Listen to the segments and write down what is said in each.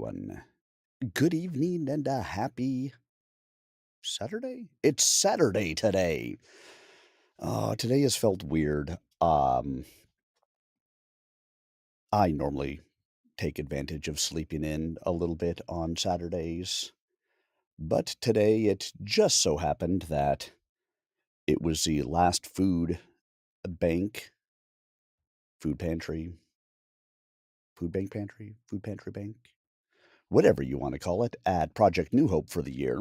everyone. Good evening and a happy Saturday? It's Saturday today. Today has felt weird. I normally take advantage of sleeping in a little bit on Saturdays, but today it just so happened that it was the last bank, food pantry, food pantry bank, whatever you want to call it, at Project New Hope for the year.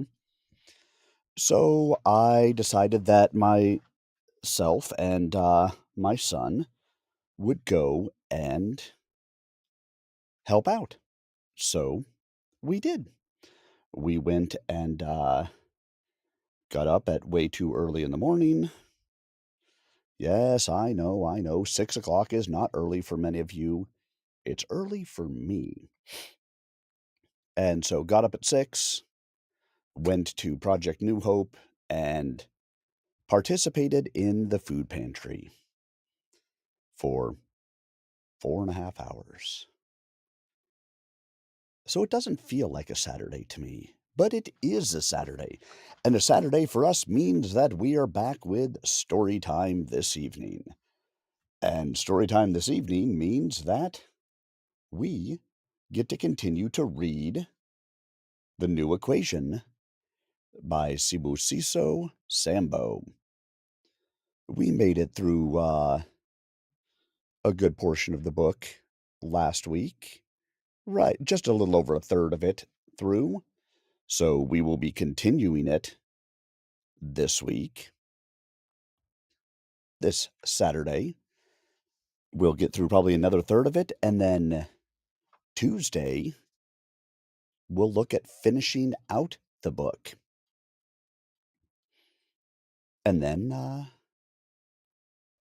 So I decided that myself and my son would go and help out. So we did. We went and got up at way too early in the morning. Yes, I know, I know. 6 o'clock is not early for many of you. It's early for me. And so got up at 6, went to Project New Hope, and participated in the food pantry for 4.5 hours. So it doesn't feel like a Saturday to me, but it is a Saturday. And a Saturday for us means that we are back with story time this evening. And story time this evening means that we get to continue to read The New Equation by Sibusiso Sambo. We made it through a good portion of the book last week. Right, just a little over a third of it through. So we will be continuing it this week, this Saturday. We'll get through probably another third of it. And then Tuesday, we'll look at finishing out the book. And then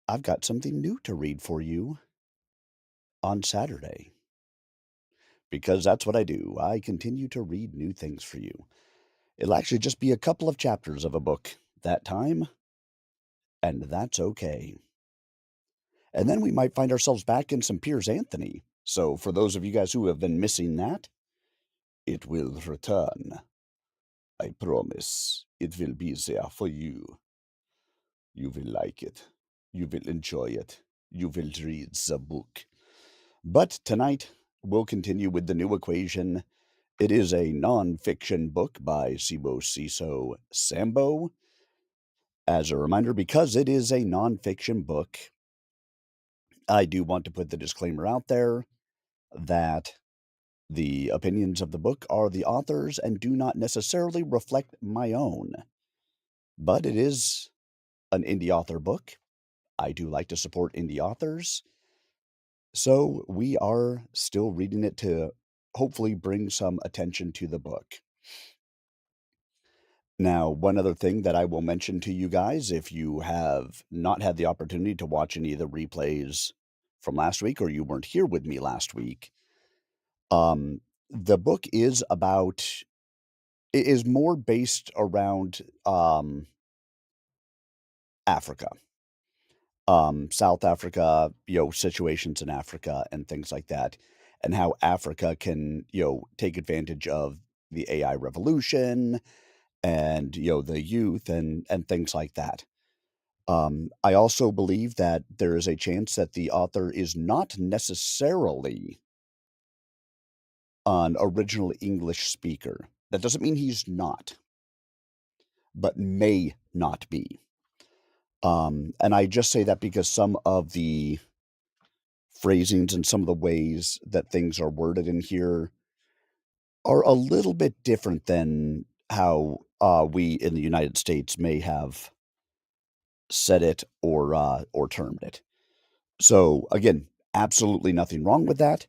I've got something new to read for you on Saturday. Because that's what I do. I continue to read new things for you. It'll actually just be a couple of chapters of a book that time, and that's okay. And then we might find ourselves back in some Piers Anthony. So for those of you guys who have been missing that, it will return. I promise it will be there for you. You will like it. You will enjoy it. You will read the book. But tonight, we'll continue with The New Equation. It is a non-fiction book by Sibusiso Sambo. As a reminder, because it is a non-fiction book, I do want to put the disclaimer out there that the opinions of the book are the author's and do not necessarily reflect my own. But it is an indie author book. I do like to support indie authors. So we are still reading it to hopefully bring some attention to the book. Now, one other thing that I will mention to you guys, if you have not had the opportunity to watch any of the replays from last week or you weren't here with me last week, the book is more based around Africa, South Africa, situations in Africa and things like that, and how Africa can, take advantage of the AI revolution and, the youth and things like that. I also believe that there is a chance that the author is not necessarily an original English speaker. That doesn't mean he's not, but may not be. And I just say that because some of the phrasings and some of the ways that things are worded in here are a little bit different than how we in the United States may have said it or termed it. So again, absolutely nothing wrong with that,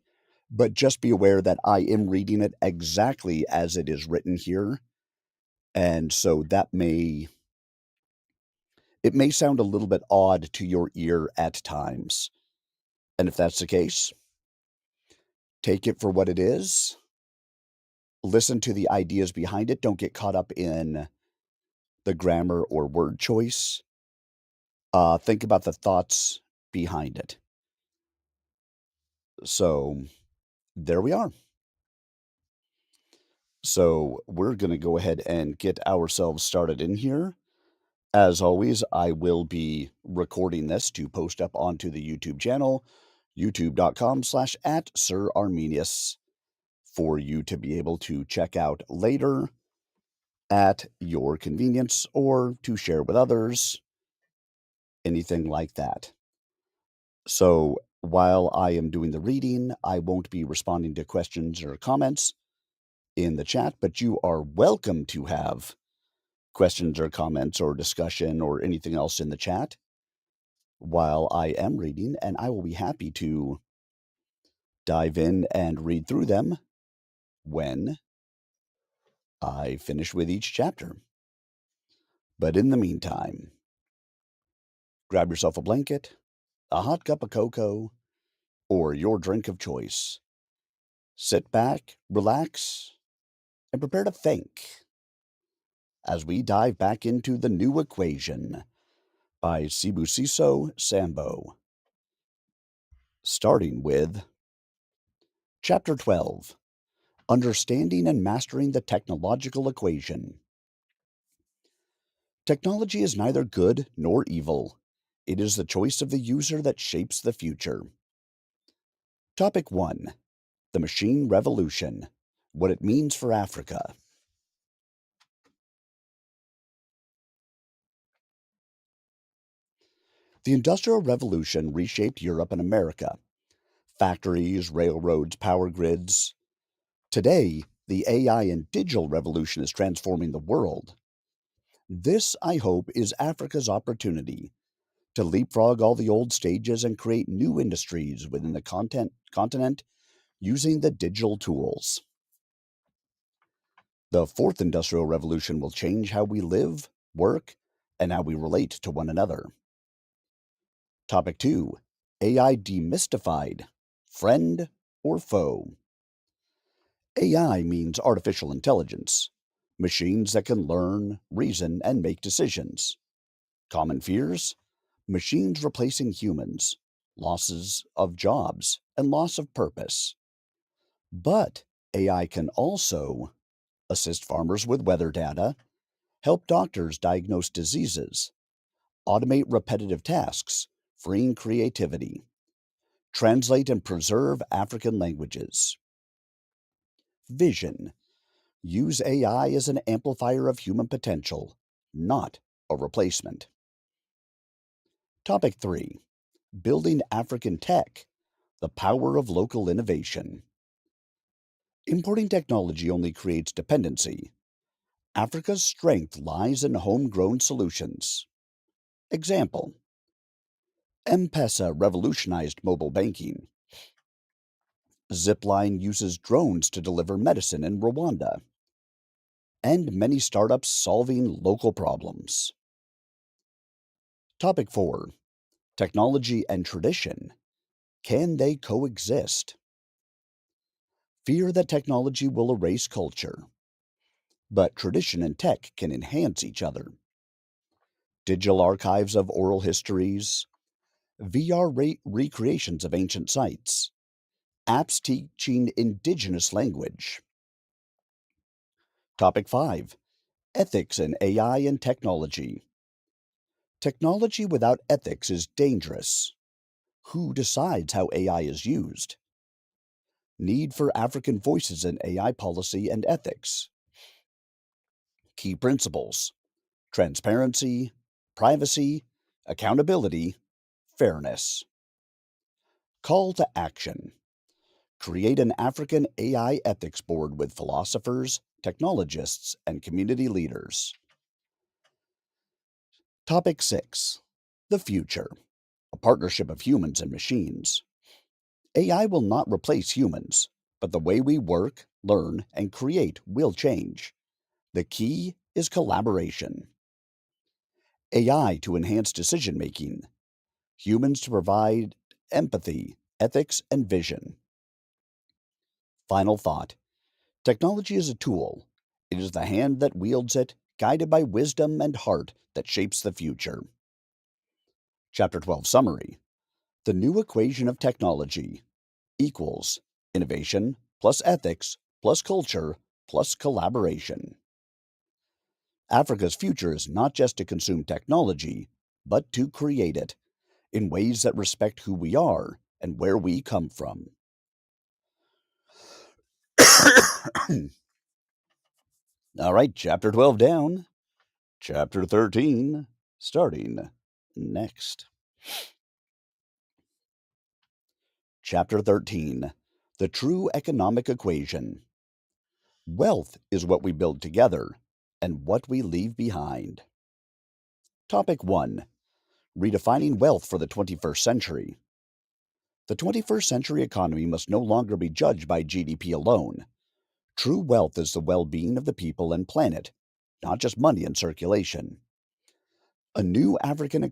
but just be aware that I am reading it exactly as it is written here, and so it may sound a little bit odd to your ear at times. And if that's the case, take it for what it is. Listen to the ideas behind it. Don't get caught up in the grammar or word choice. Think about the thoughts behind it. So there we are. So we're going to go ahead and get ourselves started in here. As always, I will be recording this to post up onto the YouTube channel, youtube.com/at Sir Arminius, for you to be able to check out later at your convenience or to share with others, anything like that. So while I am doing the reading, I won't be responding to questions or comments in the chat, but you are welcome to have questions or comments or discussion or anything else in the chat while I am reading, and I will be happy to dive in and read through them when I finish with each chapter. But in the meantime, grab yourself a blanket, a hot cup of cocoa, or your drink of choice. Sit back, relax, and prepare to think as we dive back into The New Equation by Sibusiso Sambo. Starting with Chapter 12, Understanding and Mastering the Technological Equation. Technology is neither good nor evil. It is the choice of the user that shapes the future. Topic 1. The Machine Revolution. What it means for Africa. The Industrial Revolution reshaped Europe and America. Factories, railroads, power grids. Today, the AI and digital revolution is transforming the world. This, I hope, is Africa's opportunity to leapfrog all the old stages and create new industries within the continent using the digital tools. The fourth industrial revolution will change how we live, work, and how we relate to one another. Topic 2. AI demystified. Friend or foe? AI means artificial intelligence, machines that can learn, reason, and make decisions. Common fears? Machines replacing humans, losses of jobs, and loss of purpose. But AI can also assist farmers with weather data, help doctors diagnose diseases, automate repetitive tasks, freeing creativity, translate and preserve African languages. Vision. Use AI as an amplifier of human potential, not a replacement. Topic 3. Building African Tech. The power of local innovation. Importing technology only creates dependency. Africa's strength lies in homegrown solutions. Example: M-Pesa revolutionized mobile banking. Zipline uses drones to deliver medicine in Rwanda. And many startups solving local problems. Topic 4. Technology and tradition. Can they coexist? Fear that technology will erase culture. But tradition and tech can enhance each other. Digital archives of oral histories, VR recreations of ancient sites, apps teaching indigenous language. Topic 5. Ethics in AI and technology. Technology without ethics is dangerous. Who decides how AI is used? Need for African voices in AI policy and ethics. Key principles: transparency, privacy, accountability, fairness. Call to action. Create an African AI ethics board with philosophers, technologists, and community leaders. Topic 6. The future. A partnership of humans and machines. AI will not replace humans, but the way we work, learn, and create will change. The key is collaboration. AI to enhance decision making. Humans to provide empathy, ethics, and vision. Final thought. Technology is a tool. It is the hand that wields it, guided by wisdom and heart, that shapes the future. Chapter 12 Summary. The new equation of technology equals innovation plus ethics plus culture plus collaboration. Africa's future is not just to consume technology, but to create it in ways that respect who we are and where we come from. All right, chapter 12 down. Chapter 13 starting next. Chapter 13 The True Economic Equation. Wealth is what we build together and what we leave behind. Topic 1 Redefining Wealth for the 21st Century. The 21st century economy must no longer be judged by GDP alone. True wealth is the well being of the people and planet, not just money in circulation. A new African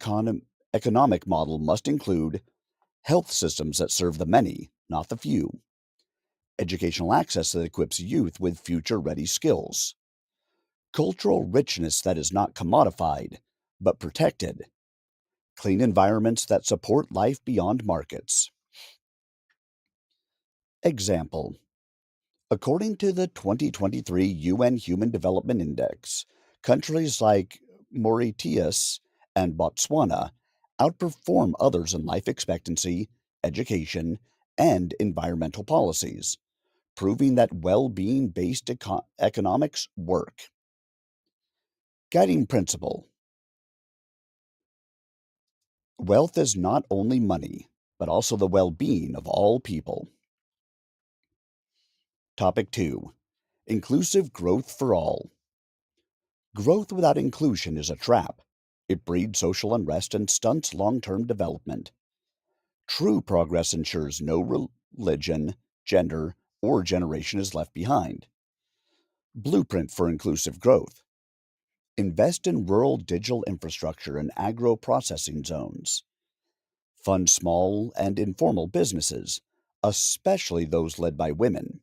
economic model must include health systems that serve the many, not the few, educational access that equips youth with future ready skills, cultural richness that is not commodified, but protected, clean environments that support life beyond markets. Example According to the 2023 UN Human Development Index, countries like Mauritius and Botswana outperform others in life expectancy, education, and environmental policies, proving that well being based economics work. Guiding principle Wealth is not only money, but also the well being of all people. Topic 2 Inclusive Growth for All. Growth without inclusion is a trap. It breeds social unrest and stunts long term development. True progress ensures no religion, gender, or generation is left behind. Blueprint for Inclusive Growth. Invest in rural digital infrastructure and agro processing zones. Fund small and informal businesses, especially those led by women.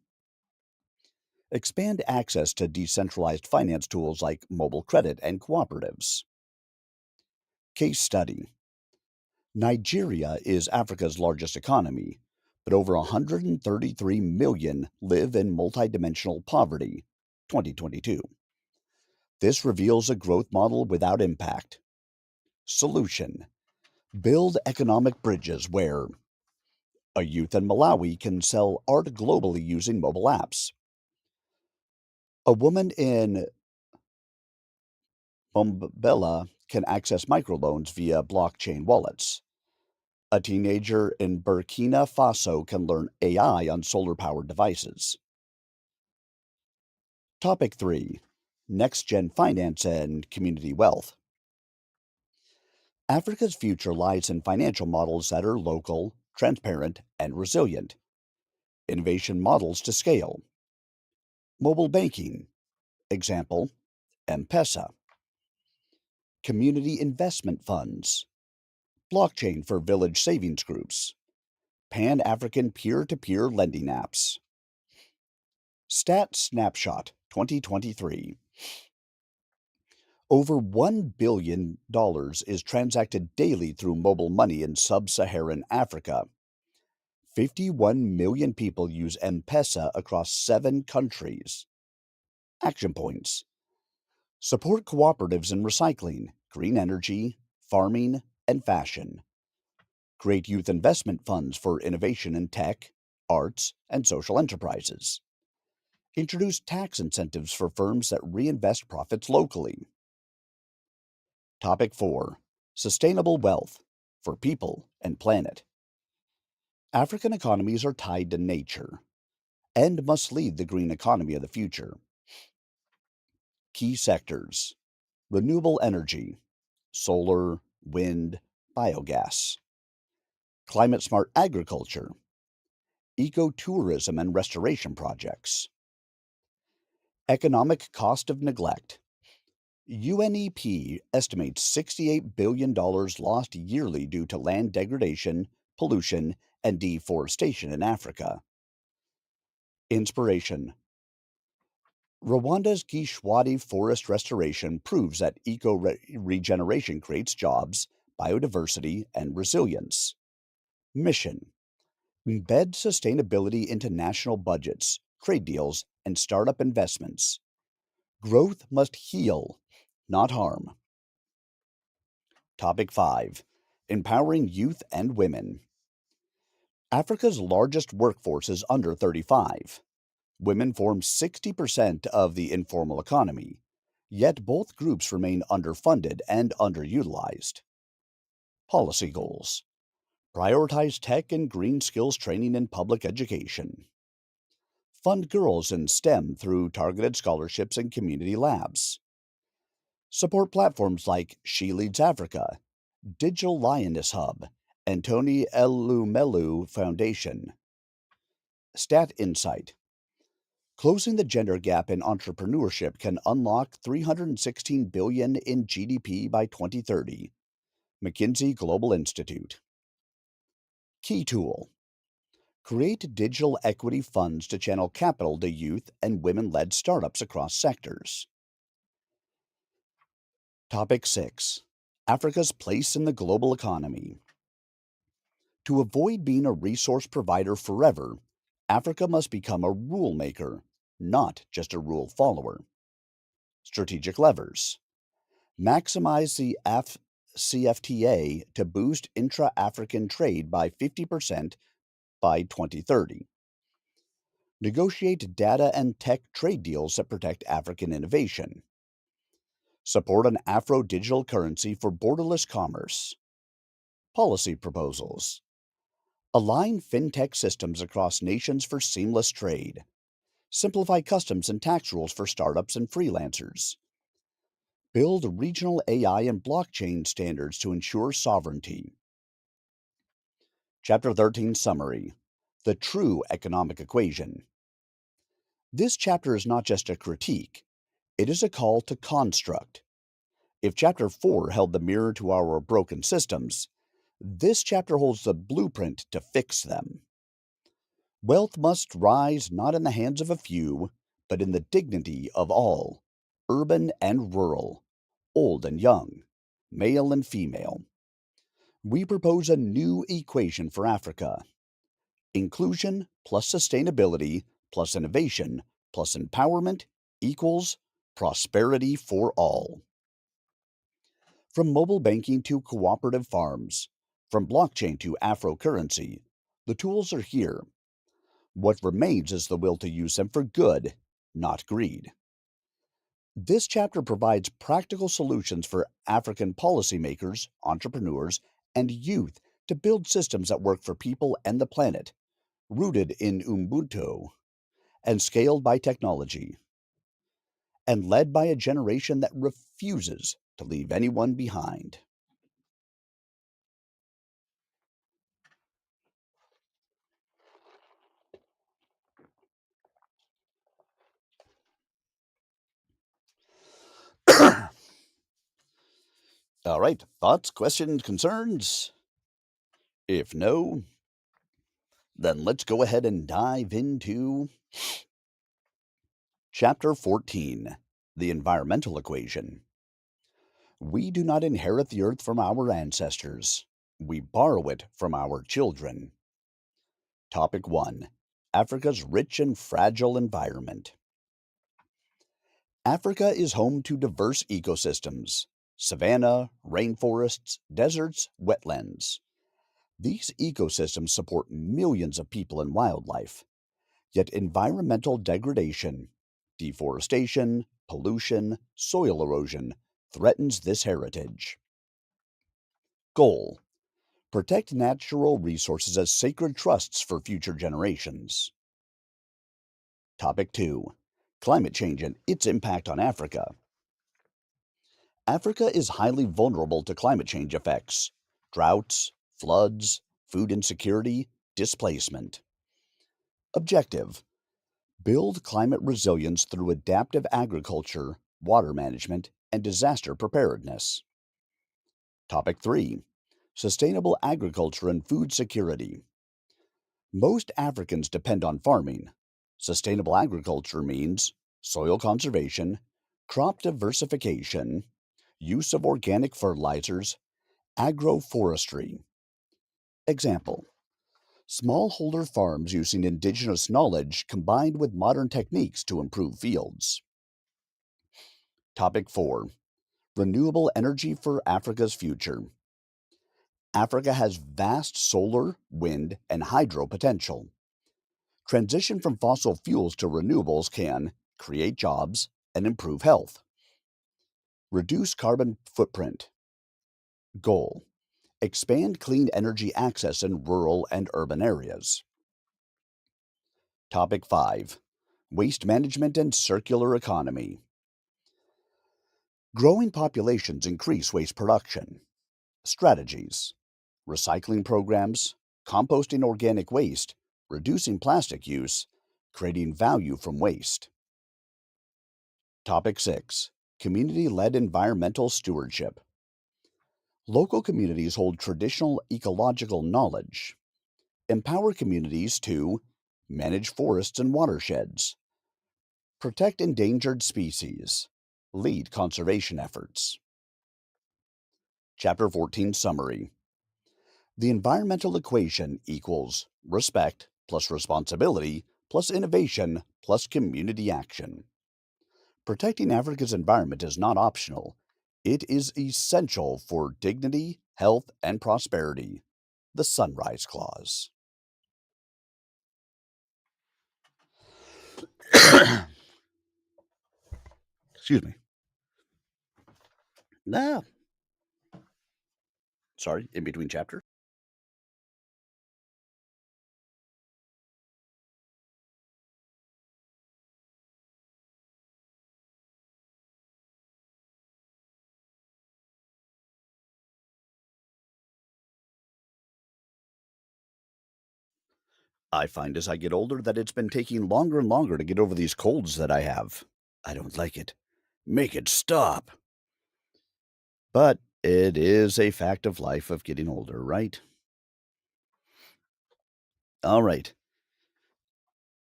Expand access to decentralized finance tools like mobile credit and cooperatives. Case study Nigeria is Africa's largest economy, but over 133 million live in multidimensional poverty. 2022. This reveals a growth model without impact. Solution Build economic bridges where a youth in Malawi can sell art globally using mobile apps. A woman in Bombela can access microloans via blockchain wallets. A teenager in Burkina Faso can learn AI on solar powered devices. Topic 3 Next Gen Finance and Community Wealth. Africa's future lies in financial models that are local, transparent, and resilient. Innovation models to scale. Mobile banking. Example M-Pesa. Community investment funds. Blockchain for village savings groups. Pan African peer to peer lending apps. Stat Snapshot 2023. Over $1 billion is transacted daily through mobile money in sub Saharan Africa. 51 million people use M-Pesa across 7 countries. Action points Support cooperatives in recycling, green energy, farming, and fashion. Create youth investment funds for innovation in tech, arts, and social enterprises. Introduce tax incentives for firms that reinvest profits locally. Topic 4 Sustainable Wealth for People and Planet. African economies are tied to nature and must lead the green economy of the future. Key sectors renewable energy, solar, wind, biogas, climate smart agriculture, ecotourism and restoration projects, economic cost of neglect. UNEP estimates $68 billion lost yearly due to land degradation, pollution, and deforestation in Africa. Inspiration Rwanda's Gishwati forest restoration proves that eco regeneration creates jobs, biodiversity, and resilience. Mission Embed sustainability into national budgets, trade deals, and startup investments. Growth must heal, not harm. Topic 5: Empowering Youth and Women. Africa's largest workforce is under 35. Women form 60% of the informal economy, yet both groups remain underfunded and underutilized. Policy goals: prioritize tech and green skills training in public education. Fund girls in STEM through targeted scholarships and community labs. Support platforms like She Leads Africa, Digital Lioness Hub, and Tony Elumelu Foundation. Stat Insight: closing the gender gap in entrepreneurship can unlock 316 billion in GDP by 2030. McKinsey Global Institute. Key tool: create digital equity funds to channel capital to youth and women-led startups across sectors. Topic 6: Africa's place in the global economy. To avoid being a resource provider forever, Africa must become a rule maker, not just a rule follower. Strategic levers: maximize the CFTA to boost intra African trade by 50% by 2030. Negotiate data and tech trade deals that protect African innovation. Support an Afro digital currency for borderless commerce. Policy proposals: align fintech systems across nations for seamless trade. Simplify customs and tax rules for startups and freelancers. Build regional AI and blockchain standards to ensure sovereignty. Chapter 13 Summary: The True Economic Equation. This chapter is not just a critique, it is a call to construct. If Chapter 4 held the mirror to our broken systems, this chapter holds the blueprint to fix them. Wealth must rise not in the hands of a few, but in the dignity of all, urban and rural, old and young, male and female. We propose a new equation for Africa: inclusion plus sustainability plus innovation plus empowerment equals prosperity for all. From mobile banking to cooperative farms, from blockchain to Afro currency, the tools are here. What remains is the will to use them for good, not greed. This chapter provides practical solutions for African policymakers, entrepreneurs, and youth to build systems that work for people and the planet, rooted in Ubuntu and scaled by technology, and led by a generation that refuses to leave anyone behind. All right, thoughts, questions, concerns? If no, then let's go ahead and dive into Chapter 14: The Environmental Equation. We do not inherit the earth from our ancestors. We borrow it from our children. Topic 1: Africa's Rich and Fragile Environment. Africa is home to diverse ecosystems: savanna, rainforests, deserts, wetlands. These ecosystems support millions of people and wildlife. Yet environmental degradation, deforestation, pollution, soil erosion threatens this heritage. Goal: protect natural resources as sacred trusts for future generations. Topic 2: Climate change and its impact on Africa. Africa is highly vulnerable to climate change effects: droughts, floods, food insecurity, displacement. Objective: build climate resilience through adaptive agriculture, water management, and disaster preparedness. Topic 3: Sustainable agriculture and food security. Most Africans depend on farming. Sustainable agriculture means soil conservation, crop diversification, use of organic fertilizers, agroforestry. Example: Smallholder farms using indigenous knowledge combined with modern techniques to improve fields. Topic 4. Renewable energy for Africa's future. Africa has vast solar, wind, and hydro potential. Transition from fossil fuels to renewables can create jobs and improve health. Reduce carbon footprint. Goal: expand clean energy access in rural and urban areas. Topic 5. Waste management and circular economy. Growing populations increase waste production. Strategies: recycling programs, composting organic waste, reducing plastic use, creating value from waste. Topic 6. Community-led environmental stewardship. Local communities hold traditional ecological knowledge. Empower communities to manage forests and watersheds, protect endangered species, lead conservation efforts. Chapter 14 Summary. The environmental equation equals respect plus responsibility plus innovation plus community action. Protecting Africa's environment is not optional. It is essential for dignity, health, and prosperity. The Sunrise Clause. Excuse me. Ah, sorry, in between chapter. I find as I get older that it's been taking longer and longer to get over these colds that I have. I don't like it. Make it stop. But it is a fact of life of getting older, right? All right.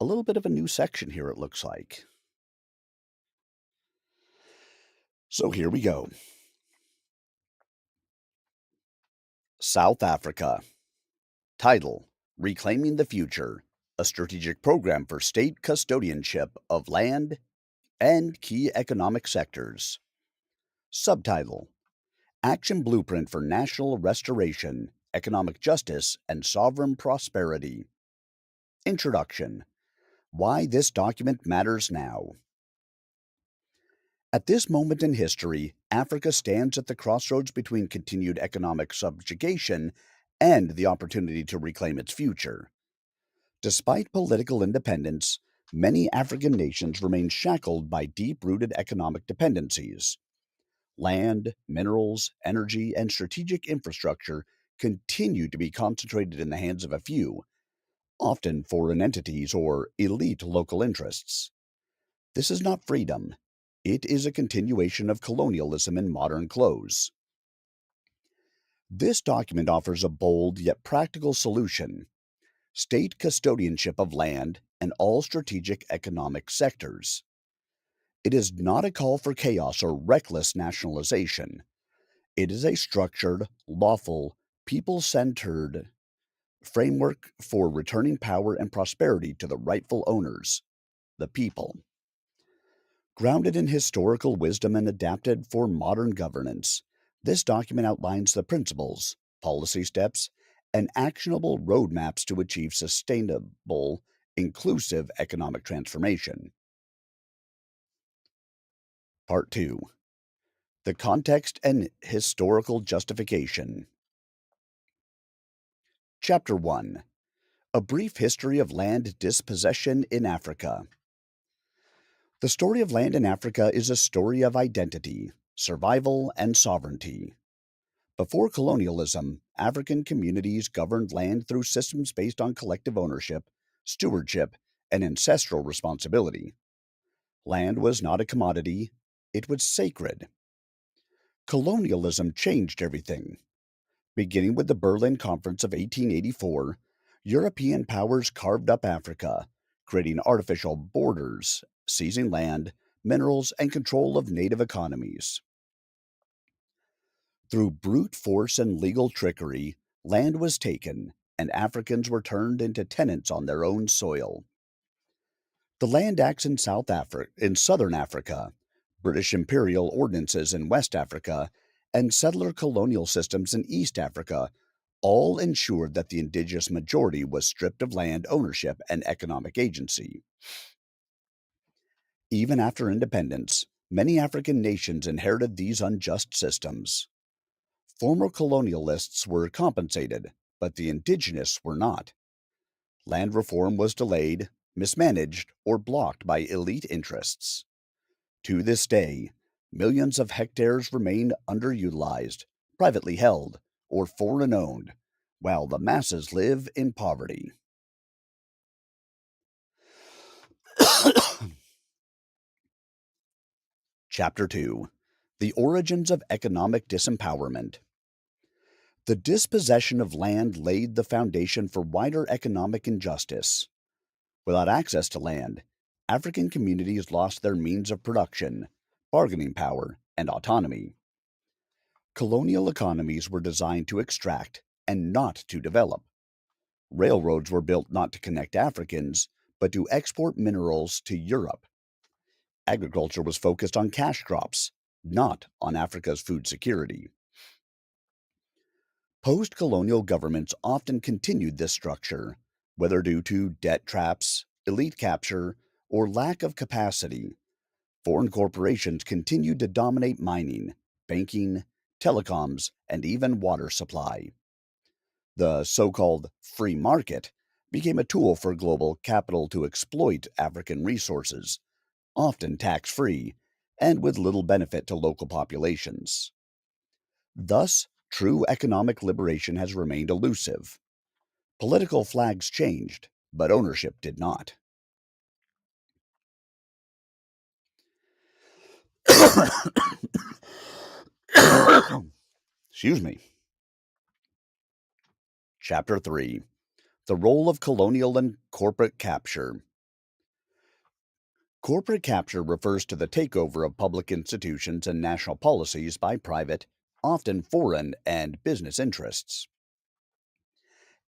A little bit of a new section here, it looks like. So here we go. South Africa. Title: Reclaiming the Future, a strategic program for state custodianship of land and key economic sectors. Subtitle: Action Blueprint for National Restoration, Economic Justice, and Sovereign Prosperity. Introduction: Why this document matters now. At this moment in history, Africa stands at the crossroads between continued economic subjugation and the opportunity to reclaim its future. Despite political independence, many African nations remain shackled by deep rooted economic dependencies. Land, minerals, energy, and strategic infrastructure continue to be concentrated in the hands of a few, often foreign entities or elite local interests. This is not freedom. It is a continuation of colonialism in modern clothes. This document offers a bold yet practical solution: state custodianship of land and all strategic economic sectors. It is not a call for chaos or reckless nationalization. It is a structured, lawful, people centered framework for returning power and prosperity to the rightful owners, the people. Grounded in historical wisdom and adapted for modern governance, this document outlines the principles, policy steps, and actionable roadmaps to achieve sustainable, inclusive economic transformation. Part 2. The Context and Historical Justification. Chapter 1. A Brief History of Land Dispossession in Africa. The story of land in Africa is a story of identity, survival, and sovereignty. Before colonialism, African communities governed land through systems based on collective ownership, stewardship, and ancestral responsibility. Land was not a commodity, it was sacred. Colonialism changed everything. Beginning with the Berlin Conference of 1884, European powers carved up Africa, creating artificial borders, seizing land, minerals, and control of native economies. Through brute force and legal trickery, land was taken, and Africans were turned into tenants on their own soil. The Land Acts in southern Africa, British imperial ordinances in West Africa, and settler colonial systems in East Africa all ensured that the indigenous majority was stripped of land ownership and economic agency. Even after independence, many African nations inherited these unjust systems. Former colonialists were compensated, but the indigenous were not. Land reform was delayed, mismanaged, or blocked by elite interests. To this day, millions of hectares remain underutilized, privately held, or foreign owned, while the masses live in poverty. Chapter 2: The Origins of Economic Disempowerment. The dispossession of land laid the foundation for wider economic injustice. Without access to land, African communities lost their means of production, bargaining power, and autonomy. Colonial economies were designed to extract and not to develop. Railroads were built not to connect Africans, but to export minerals to Europe. Agriculture was focused on cash crops, not on Africa's food security. Post colonial governments often continued this structure, whether due to debt traps, elite capture, or lack of capacity. Foreign corporations continued to dominate mining, banking, telecoms, and even water supply. The so called free market became a tool for global capital to exploit African resources, often tax free and with little benefit to local populations. Thus, true economic liberation has remained elusive. Political flags changed, but ownership did not. Excuse me. Chapter 3: The Role of Colonial and Corporate Capture. Corporate capture refers to the takeover of public institutions and national policies by private, often foreign, and business interests.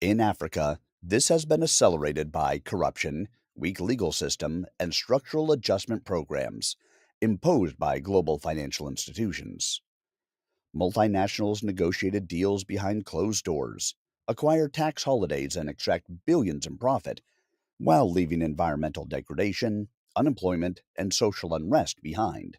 In Africa, this has been accelerated by corruption, weak legal system, and structural adjustment programs imposed by global financial institutions. Multinationals negotiated deals behind closed doors, acquire tax holidays, and extract billions in profit while leaving environmental degradation, unemployment, and social unrest behind.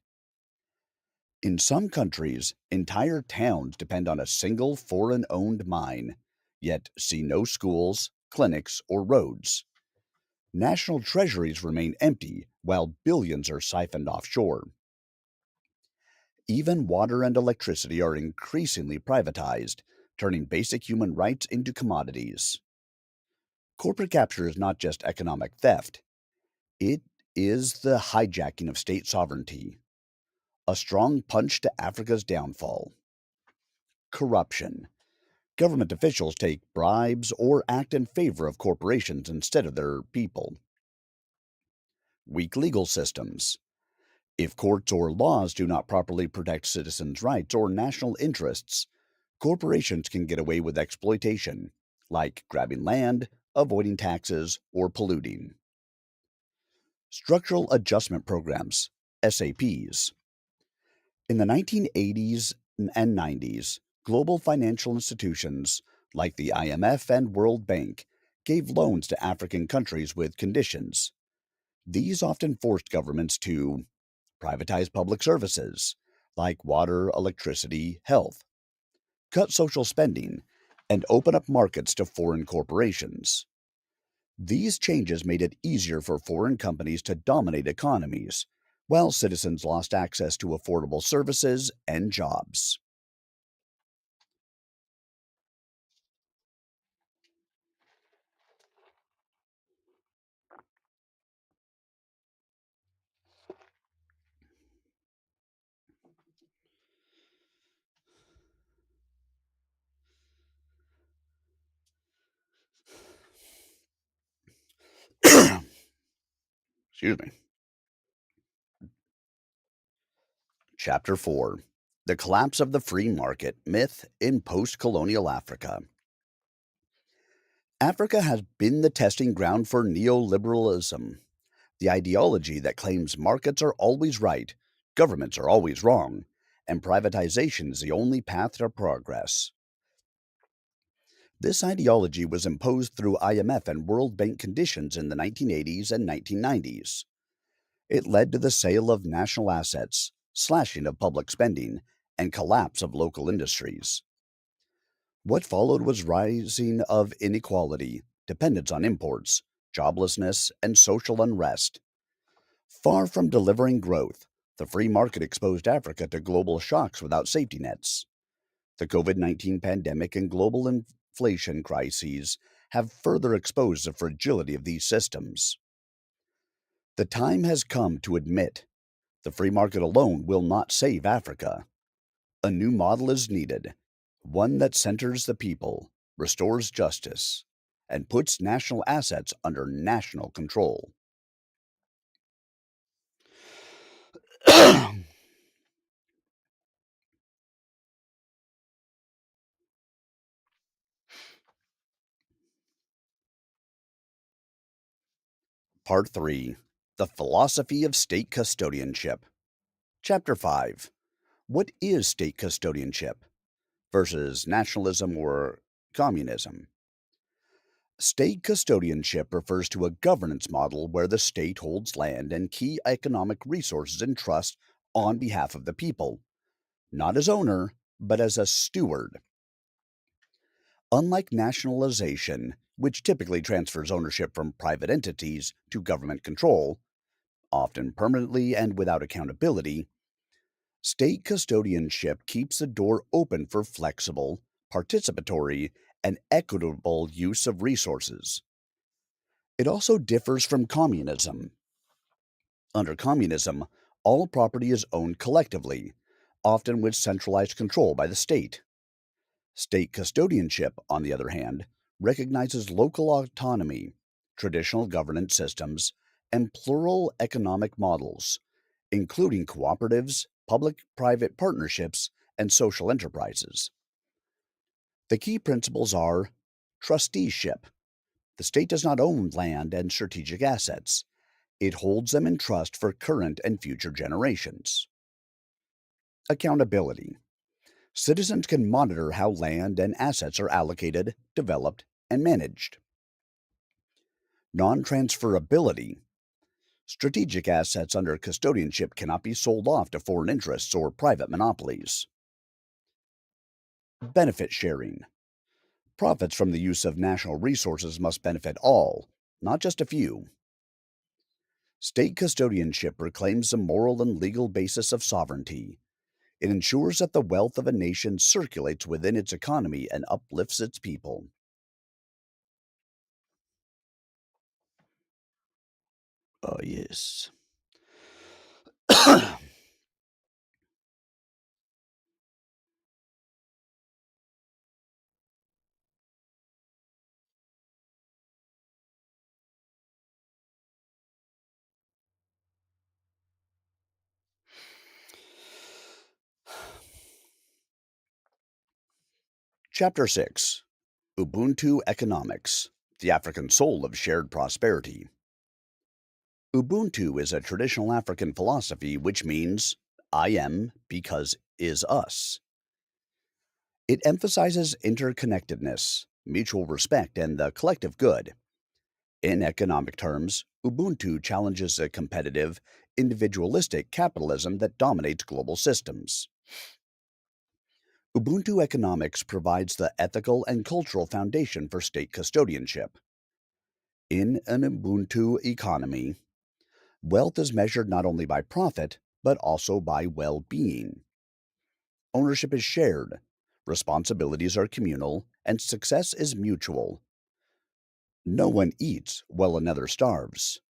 In some countries, entire towns depend on a single foreign owned mine, yet see no schools, clinics, or roads. National treasuries remain empty while billions are siphoned offshore. Even water and electricity are increasingly privatized, turning basic human rights into commodities. Corporate capture is not just economic theft, it is the hijacking of state sovereignty, a strong punch to Africa's downfall. Corruption. Government officials take bribes or act in favor of corporations instead of their people. Weak legal systems. If courts or laws do not properly protect citizens' rights or national interests, corporations can get away with exploitation, like grabbing land, avoiding taxes, or polluting. Structural Adjustment Programs, SAPs. In the 1980s and 90s, global financial institutions like the IMF and World Bank gave loans to African countries with conditions. These often forced governments to privatize public services like water, electricity, health, cut social spending, and open up markets to foreign corporations. These changes made it easier for foreign companies to dominate economies, while citizens lost access to affordable services and jobs. Excuse me. Chapter 4: The Collapse of the Free Market Myth in Post Colonial Africa. Africa has been the testing ground for neoliberalism, the ideology that claims markets are always right, governments are always wrong, and privatization is the only path to progress. This ideology was imposed through IMF and World Bank conditions in the 1980s and 1990s. It led to the sale of national assets, slashing of public spending, and collapse of local industries. What followed was rising of inequality, dependence on imports, joblessness, and social unrest. Far from delivering growth, the free market exposed Africa to global shocks without safety nets. The COVID 19 pandemic and global inflation crises have further exposed the fragility of these systems. The time has come to admit the free market alone will not save Africa. A new model is needed, one that centers the people, restores justice, and puts national assets under national control. Part 3: The Philosophy of State Custodianship. Chapter 5: What is state custodianship versus nationalism or communism? State custodianship refers to a governance model where the state holds land and key economic resources in trust on behalf of the people, not as owner, but as a steward. Unlike nationalization, which typically transfers ownership from private entities to government control, often permanently and without accountability, state custodianship keeps the door open for flexible, participatory, and equitable use of resources. It also differs from communism. Under communism, all property is owned collectively, often with centralized control by the state. State custodianship, on the other hand, recognizes local autonomy, traditional governance systems, and plural economic models, including cooperatives, public private partnerships, and social enterprises. The key principles are trusteeship. The state does not own land and strategic assets, it holds them in trust for current and future generations. Accountability. Citizens can monitor how land and assets are allocated, developed, and managed. Non transferability. Strategic assets under custodianship cannot be sold off to foreign interests or private monopolies. Benefit sharing. Profits from the use of national resources must benefit all, not just a few. State custodianship reclaims the moral and legal basis of sovereignty. It ensures that the wealth of a nation circulates within its economy and uplifts its people. Oh, yes. Chapter 6: Ubuntu Economics, the African Soul of Shared Prosperity. Ubuntu is a traditional African philosophy which means I am because is us. It emphasizes interconnectedness, mutual respect, and the collective good. In economic terms, Ubuntu challenges a competitive, individualistic capitalism that dominates global systems. Ubuntu economics provides the ethical and cultural foundation for state custodianship. In an Ubuntu economy, wealth is measured not only by profit, but also by well being. Ownership is shared, responsibilities are communal, and success is mutual. No one eats while another starves.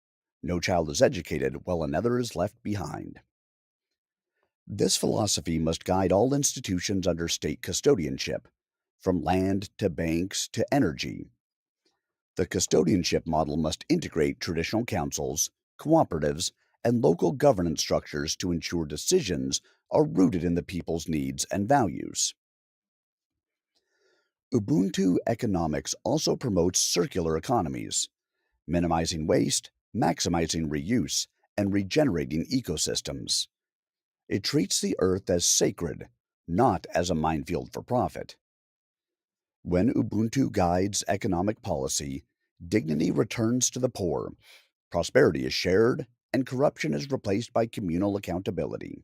No child is educated while another is left behind. This philosophy must guide all institutions under state custodianship, from land to banks to energy. The custodianship model must integrate traditional councils, cooperatives, and local governance structures to ensure decisions are rooted in the people's needs and values. Ubuntu economics also promotes circular economies, minimizing waste, maximizing reuse, and regenerating ecosystems. It treats the earth as sacred, not as a minefield for profit. When Ubuntu guides economic policy, dignity returns to the poor, prosperity is shared, and corruption is replaced by communal accountability.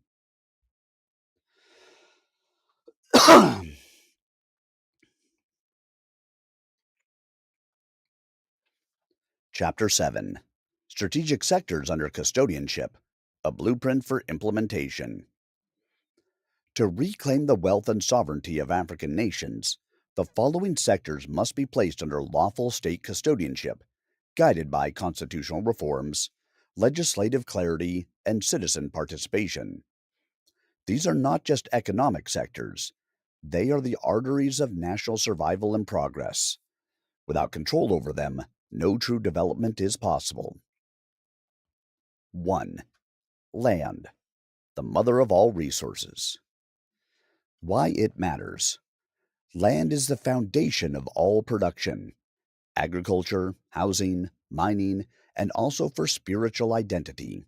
Chapter 7: Strategic Sectors Under Custodianship, a Blueprint for Implementation. To reclaim the wealth and sovereignty of African nations, the following sectors must be placed under lawful state custodianship, guided by constitutional reforms, legislative clarity, and citizen participation. These are not just economic sectors, they are the arteries of national survival and progress. Without control over them, no true development is possible. 1. Land, the mother of all resources. Why it matters. Land is the foundation of all production, agriculture, housing, mining, and also for spiritual identity.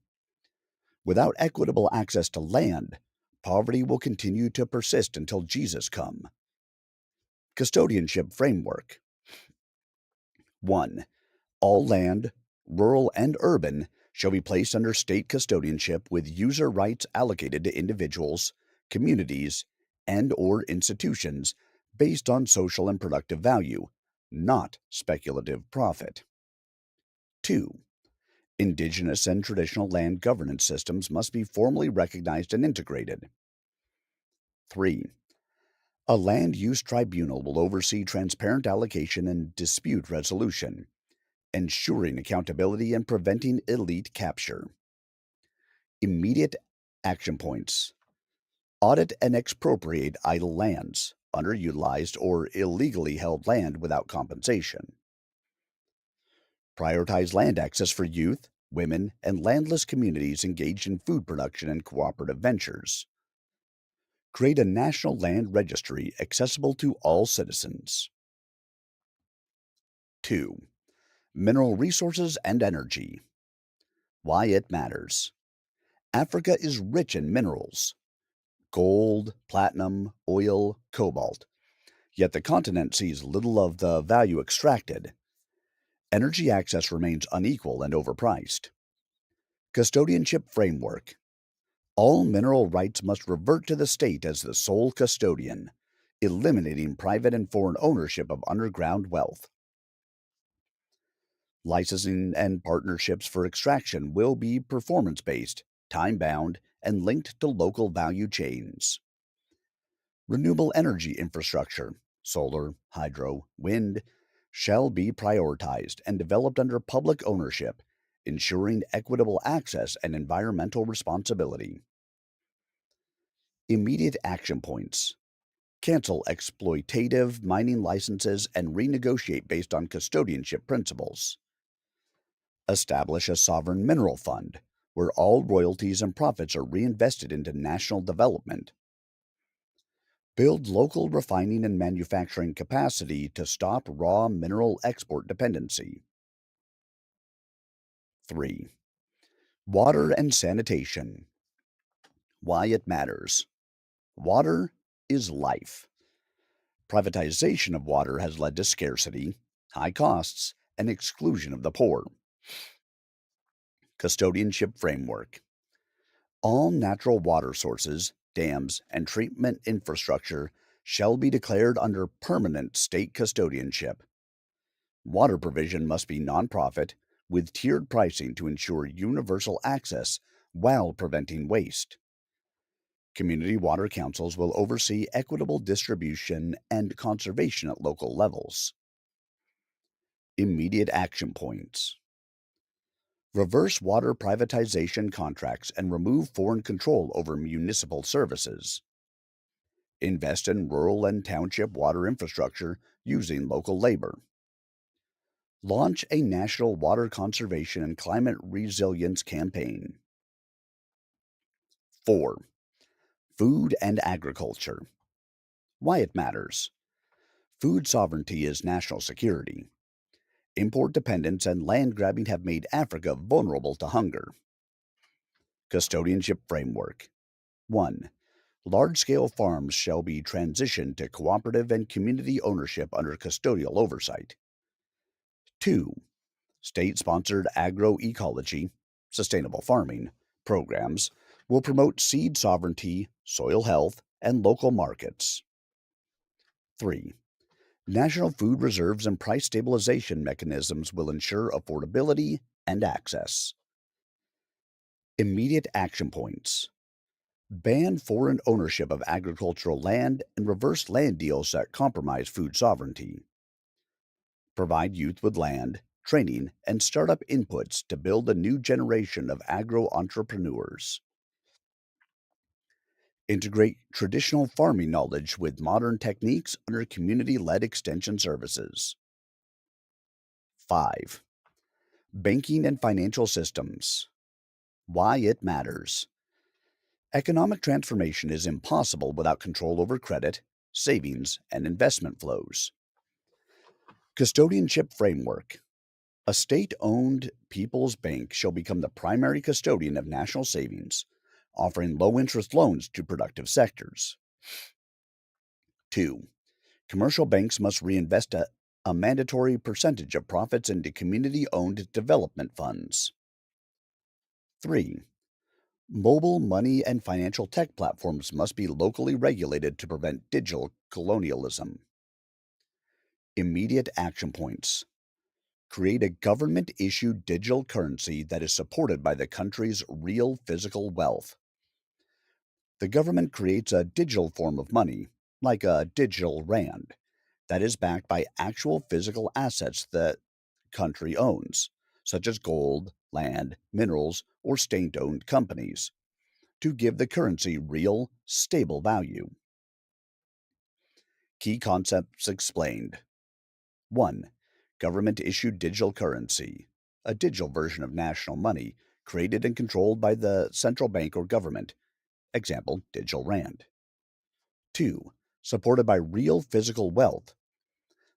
Without equitable access to land, poverty will continue to persist until Jesus come. Custodianship Framework. 1. All land, rural and urban, shall be placed under state custodianship with user rights allocated to individuals, communities, and/or institutions based on social and productive value, not speculative profit. 2. Indigenous and traditional land governance systems must be formally recognized and integrated. 3. A land use tribunal will oversee transparent allocation and dispute resolution, ensuring accountability and preventing elite capture. Immediate action points. Audit and expropriate idle lands, underutilized or illegally held land without compensation. Prioritize land access for youth, women, and landless communities engaged in food production and cooperative ventures. Create a national land registry accessible to all citizens. 2. Mineral resources and energy. Why it matters. Africa is rich in minerals: gold, platinum, oil, cobalt. Yet the continent sees little of the value extracted. Energy access remains unequal and overpriced. Custodianship Framework. All mineral rights must revert to the state as the sole custodian, eliminating private and foreign ownership of underground wealth. Licensing and partnerships for extraction will be performance-based, time-bound, and linked to local value chains. Renewable energy infrastructure, solar, hydro, wind, shall be prioritized and developed under public ownership, ensuring equitable access and environmental responsibility. Immediate action points. Cancel exploitative mining licenses and renegotiate based on custodianship principles. Establish a sovereign mineral fund where all royalties and profits are reinvested into national development. Build local refining and manufacturing capacity to stop raw mineral export dependency. 3. Water and sanitation. Why it matters. Water is life. Privatization of water has led to scarcity, high costs, and exclusion of the poor. Custodianship Framework. All natural water sources, dams, and treatment infrastructure shall be declared under permanent state custodianship. Water provision must be nonprofit, with tiered pricing to ensure universal access while preventing waste. Community water councils will oversee equitable distribution and conservation at local levels. Immediate action points. Reverse water privatization contracts and remove foreign control over municipal services. Invest in rural and township water infrastructure using local labor. Launch a national water conservation and climate resilience campaign. 4. Food and agriculture. Why it matters. Food sovereignty is national security. Import dependence and land grabbing have made Africa vulnerable to hunger. Custodianship framework. 1. Large scale farms shall be transitioned to cooperative and community ownership under custodial oversight. 2. State sponsored agroecology, sustainable farming, programs will promote seed sovereignty, soil health, and local markets. 3. National food reserves and price stabilization mechanisms will ensure affordability and access. Immediate action points. Ban foreign ownership of agricultural land and reverse land deals that compromise food sovereignty. Provide youth with land, training, and startup inputs to build a new generation of agro entrepreneurs. Integrate traditional farming knowledge with modern techniques under community led extension services. 5. Banking and financial systems. Why it matters. Economic transformation is impossible without control over credit, savings, and investment flows. Custodianship framework. A state owned People's Bank shall become the primary custodian of national savings, offering low interest loans to productive sectors. 2. Commercial banks must reinvest a mandatory percentage of profits into community owned development funds. 3. Mobile money and financial tech platforms must be locally regulated to prevent digital colonialism. Immediate action points. Create a government issued digital currency that is supported by the country's real physical wealth. The government creates a digital form of money, like a digital rand, that is backed by actual physical assets that country owns, such as gold, land, minerals, or state-owned companies, to give the currency real, stable value. Key concepts explained. 1. Government issued digital currency, a digital version of national money created and controlled by the central bank or government. Example, digital rand. 2. Supported by real physical wealth.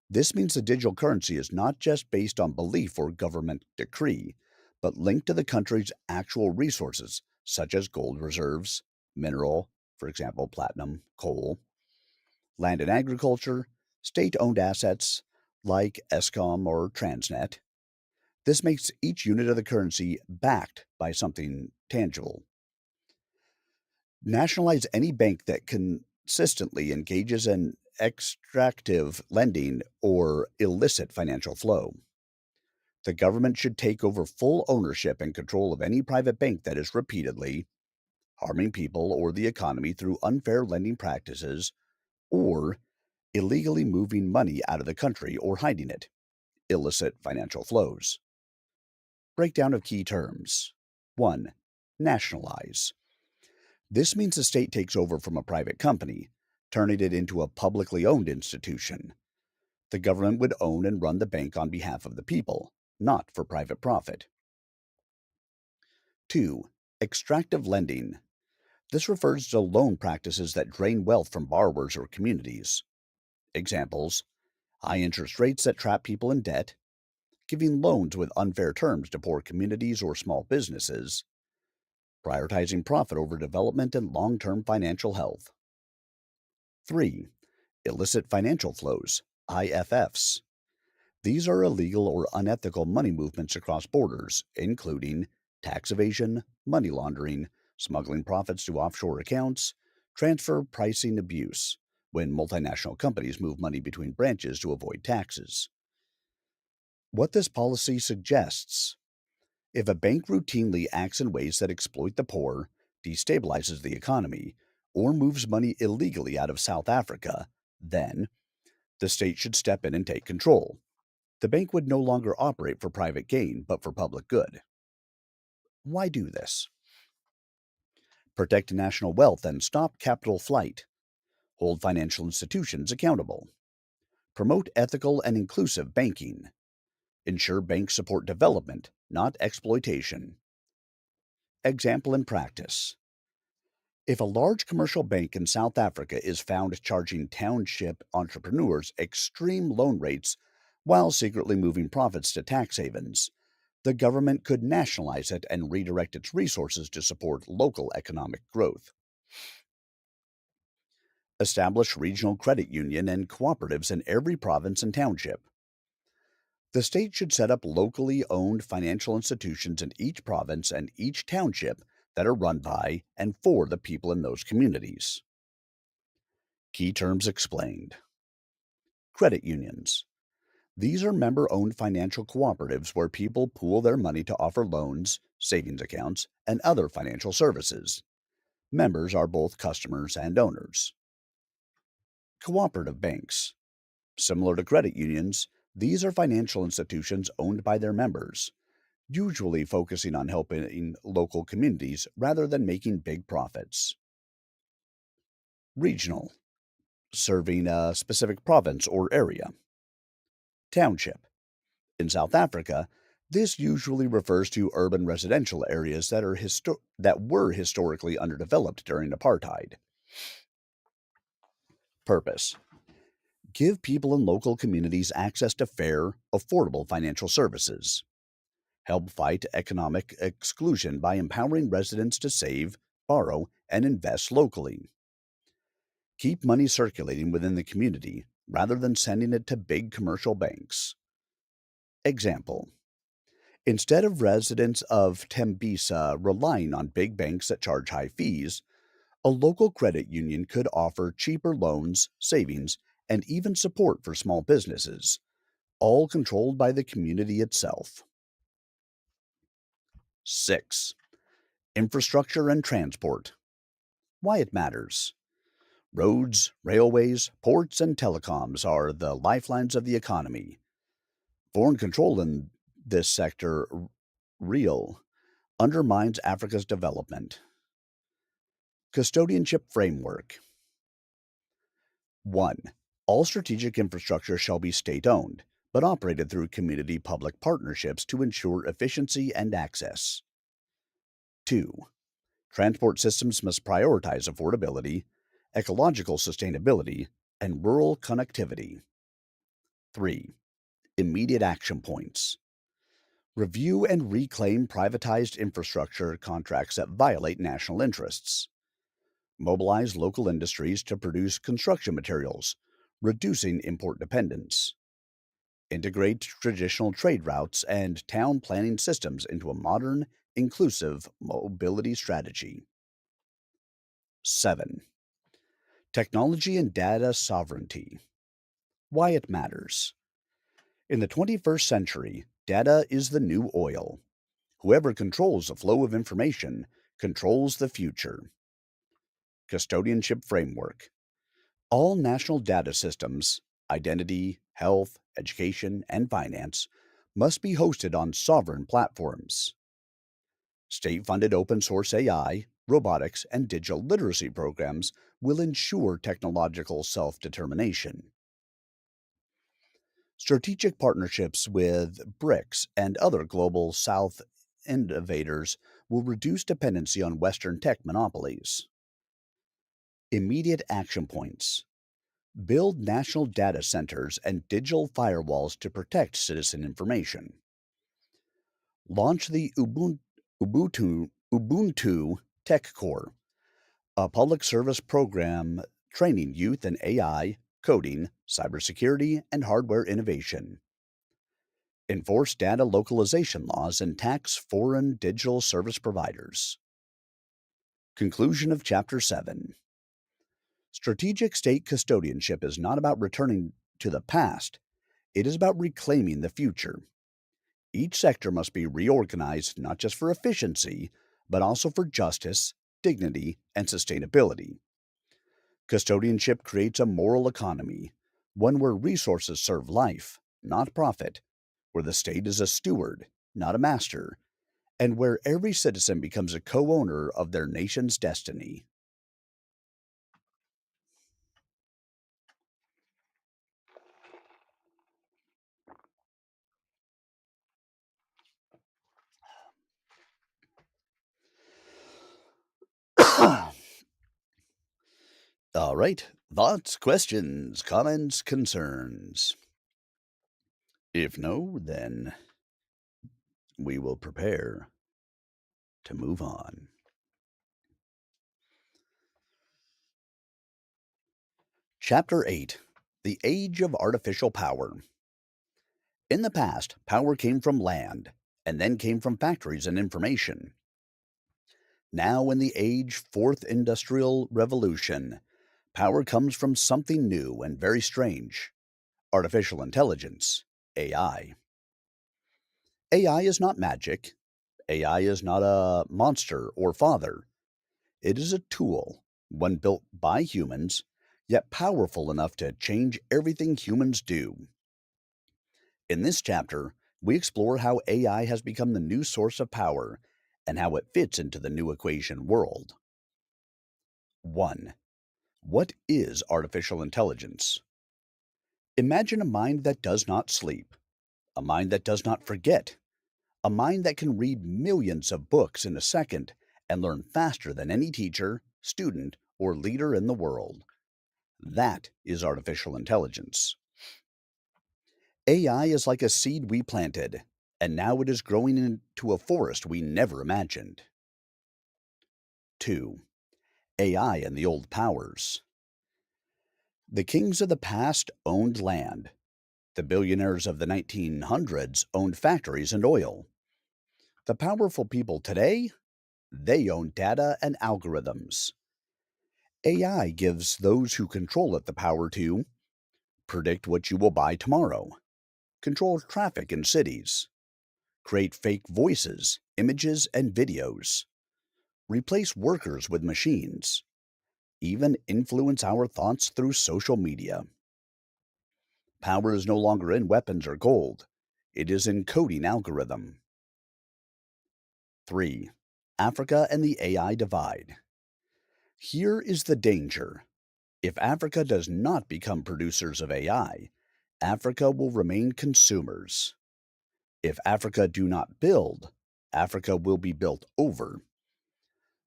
This means the digital currency is not just based on belief or government decree, but linked to the country's actual resources, such as gold reserves, mineral, for example, platinum, coal, land and agriculture, state owned assets like ESCOM or Transnet. This makes each unit of the currency backed by something tangible. Nationalize any bank that consistently engages in extractive lending or illicit financial flow. The government should take over full ownership and control of any private bank that is repeatedly harming people or the economy through unfair lending practices or illegally moving money out of the country or hiding it. Illicit financial flows. Breakdown of key terms. 1. Nationalize. This means the state takes over from a private company, turning it into a publicly owned institution. The government would own and run the bank on behalf of the people, not for private profit. 2. Extractive lending. This refers to loan practices that drain wealth from borrowers or communities. Examples: high interest rates that trap people in debt, giving loans with unfair terms to poor communities or small businesses, prioritizing profit over development and long term financial health. 3. Illicit financial flows, IFFs. These are illegal or unethical money movements across borders, including tax evasion, money laundering, smuggling profits to offshore accounts, transfer pricing abuse, when multinational companies move money between branches to avoid taxes. What this policy suggests: if a bank routinely acts in ways that exploit the poor, destabilizes the economy, or moves money illegally out of South Africa, then the state should step in and take control. The bank would no longer operate for private gain, but for public good. Why do this? Protect national wealth and stop capital flight. Hold financial institutions accountable. Promote ethical and inclusive banking. Ensure banks support development, not exploitation. Example in practice. If a large commercial bank in South Africa is found charging township entrepreneurs extreme loan rates while secretly moving profits to tax havens, the government could nationalize it and redirect its resources to support local economic growth. Establish regional credit union and cooperatives in every province and township. The state should set up locally owned financial institutions in each province and each township that are run by and for the people in those communities. Key terms explained. Credit unions. These are member owned financial cooperatives where people pool their money to offer loans, savings accounts, and other financial services. Members are both customers and owners. Cooperative banks. Similar to credit unions, these are financial institutions owned by their members, usually focusing on helping local communities rather than making big profits. Regional, serving a specific province or area. Township. In South Africa, this usually refers to urban residential areas that were historically underdeveloped during apartheid. Purpose: give people in local communities access to fair, affordable financial services. Help fight economic exclusion by empowering residents to save, borrow, and invest locally. Keep money circulating within the community rather than sending it to big commercial banks. Example: instead of residents of Tembisa relying on big banks that charge high fees, a local credit union could offer cheaper loans, savings, and even support for small businesses, all controlled by the community itself. 6. Infrastructure and transport. Why it matters. Roads, railways, ports, and telecoms are the lifelines of the economy. Foreign control in this sector, real, undermines Africa's development. Custodianship framework. 1. All strategic infrastructure shall be state owned, but operated through community public partnerships to ensure efficiency and access. 2. Transport systems must prioritize affordability, ecological sustainability, and rural connectivity. 3. Immediate action points. Review and reclaim privatized infrastructure contracts that violate national interests. Mobilize local industries to produce construction materials, reducing import dependence. Integrate traditional trade routes and town planning systems into a modern, inclusive mobility strategy. 7. Technology and data sovereignty. Why it matters. In the 21st century, data is the new oil. Whoever controls the flow of information controls the future. Custodianship framework. All national data systems, identity, health, education, and finance, must be hosted on sovereign platforms. State funded open source AI, robotics, and digital literacy programs will ensure technological self determination. Strategic partnerships with BRICS and other global South innovators will reduce dependency on Western tech monopolies. Immediate action points. Build national data centers and digital firewalls to protect citizen information. Launch the Ubuntu Tech Core, a public service program training youth in AI, coding, cybersecurity, and hardware innovation. Enforce data localization laws and tax foreign digital service providers. Conclusion of Chapter 7. Strategic state custodianship is not about returning to the past, it is about reclaiming the future. Each sector must be reorganized not just for efficiency, but also for justice, dignity, and sustainability. Custodianship creates a moral economy, one where resources serve life, not profit, where the state is a steward, not a master, and where every citizen becomes a co owner of their nation's destiny. All right. Thoughts, questions, comments, concerns? If no, then we will prepare to move on. Chapter 8: The Age of Artificial Power. In the past, power came from land, and then came from factories and information. Now, in the age fourth industrial revolution, power comes from something new and very strange: artificial intelligence, AI. AI is not magic. AI is not a monster or father. It is a tool, one built by humans, yet powerful enough to change everything humans do. In this chapter, we explore how AI has become the new source of power and how it fits into the new equation world. 1. What is artificial intelligence? Imagine a mind that does not sleep, a mind that does not forget, a mind that can read millions of books in a second and learn faster than any teacher, student, or leader in the world. That is artificial intelligence. AI is like a seed we planted, and now it is growing into a forest we never imagined. 2. AI and the old powers. The kings of the past owned land. The billionaires of the 1900s owned factories and oil. The powerful people today, they own data and algorithms. AI gives those who control it the power to predict what you will buy tomorrow, control traffic in cities, create fake voices, images, and videos, replace workers with machines, even influence our thoughts through social media. Power is no longer in weapons or gold, it is in coding algorithm. 3. Africa and the AI divide. Here is the danger. If Africa does not become producers of AI, Africa will remain consumers. If Africa do not build, Africa will be built over.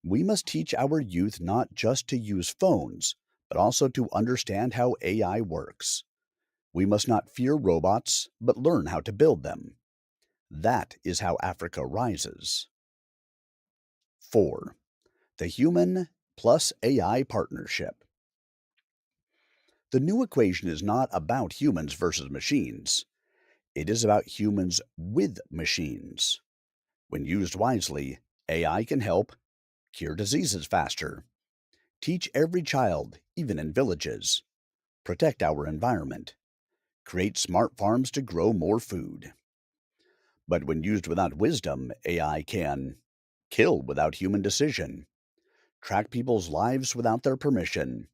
We must teach our youth not just to use phones, but also to understand how AI works. We must not fear robots, but learn how to build them. That is how Africa rises. 4. The human plus AI partnership. The new equation is not about humans versus machines. It is about humans with machines. When used wisely, AI can help cure diseases faster, teach every child, even in villages, protect our environment, create smart farms to grow more food. But when used without wisdom, AI can kill without human decision, track people's lives without their permission,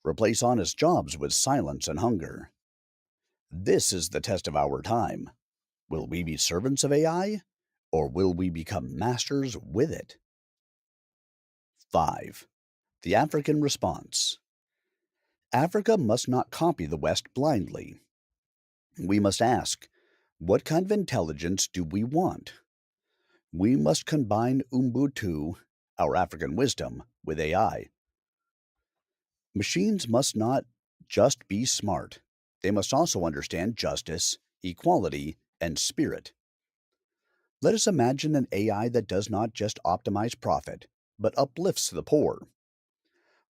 replace honest jobs with silence and hunger. This is the test of our time. Will we be servants of AI, or will we become masters with it? 5. The African response. Africa must not copy the West blindly. We must ask, what kind of intelligence do we want? We must combine Ubuntu, our African wisdom, with AI. Machines must not just be smart, they must also understand justice, equality, and spirit. Let us imagine an AI that does not just optimize profit, but uplifts the poor.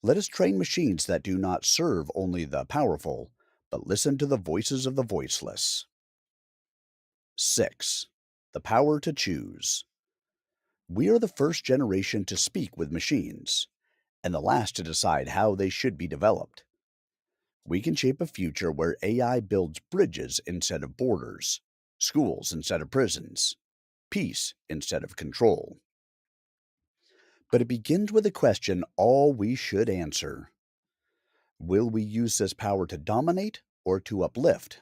Let us train machines that do not serve only the powerful, but listen to the voices of the voiceless. 6. The power to choose. We are the first generation to speak with machines, and the last to decide how they should be developed. We can shape a future where AI builds bridges instead of borders, schools instead of prisons, peace instead of control. But it begins with a question all we should answer. Will we use this power to dominate or to uplift?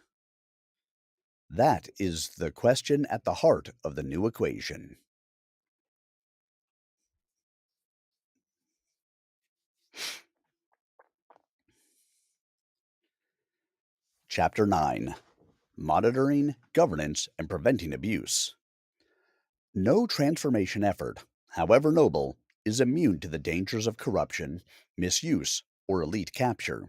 That is the question at the heart of the new equation. Chapter 9: Monitoring, Governance, and Preventing Abuse. No transformation effort, however noble, is immune to the dangers of corruption, misuse, or elite capture.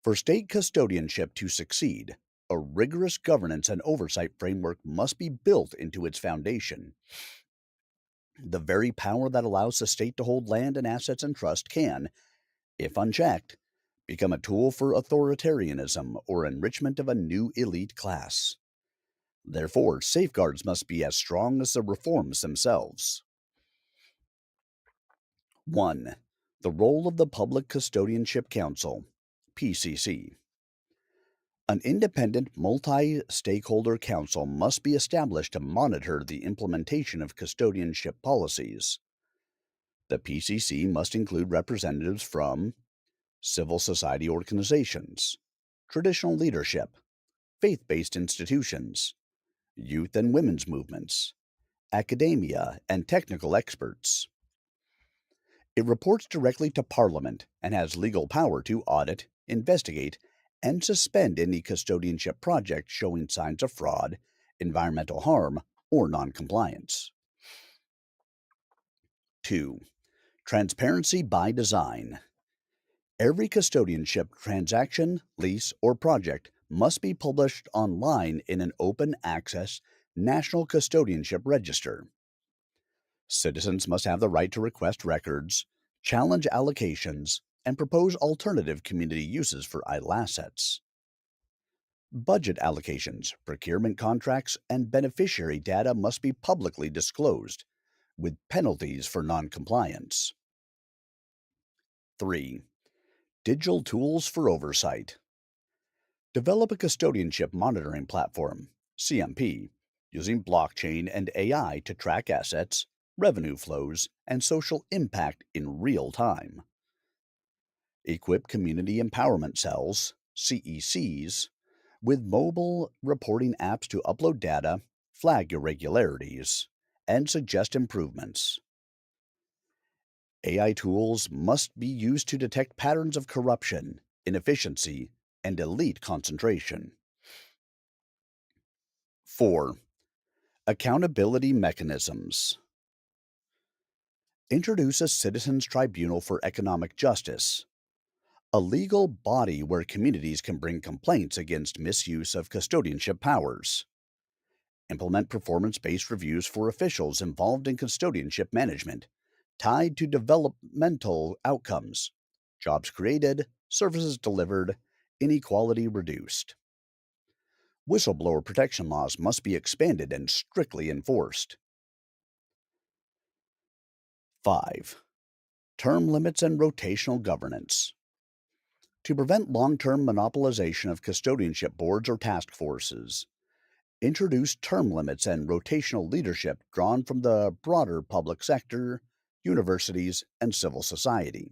For state custodianship to succeed, a rigorous governance and oversight framework must be built into its foundation. The very power that allows the state to hold land and assets in trust can, if unchecked, become a tool for authoritarianism or enrichment of a new elite class. Therefore, safeguards must be as strong as the reforms themselves. 1. The role of the Public Custodianship Council, PCC. An independent, multi stakeholder council must be established to monitor the implementation of custodianship policies. The PCC must include representatives from civil society organizations, traditional leadership, faith based institutions, youth and women's movements, academia, and technical experts. It reports directly to Parliament and has legal power to audit, investigate, and suspend any custodianship project showing signs of fraud, environmental harm, or noncompliance. 2. Transparency by design. Every custodianship transaction, lease, or project must be published online in an open access National Custodianship Register. Citizens must have the right to request records, challenge allocations, and propose alternative community uses for idle assets. Budget allocations, procurement contracts, and beneficiary data must be publicly disclosed, with penalties for noncompliance. 3. Digital tools for oversight. Develop a custodianship monitoring platform, CMP, using blockchain and AI to track assets, revenue flows, and social impact in real time. Equip community empowerment cells, CECs, with mobile reporting apps to upload data, flag irregularities, and suggest improvements. AI tools must be used to detect patterns of corruption, inefficiency, and elite concentration. 4. Accountability mechanisms. Introduce a citizens' tribunal for economic justice, a legal body where communities can bring complaints against misuse of custodianship powers. Implement performance based reviews for officials involved in custodianship management, tied to developmental outcomes, jobs created, services delivered, inequality reduced. Whistleblower protection laws must be expanded and strictly enforced. 5. Term limits and rotational governance. To prevent long term monopolization of custodianship boards or task forces, introduce term limits and rotational leadership drawn from the broader public sector, universities, and civil society.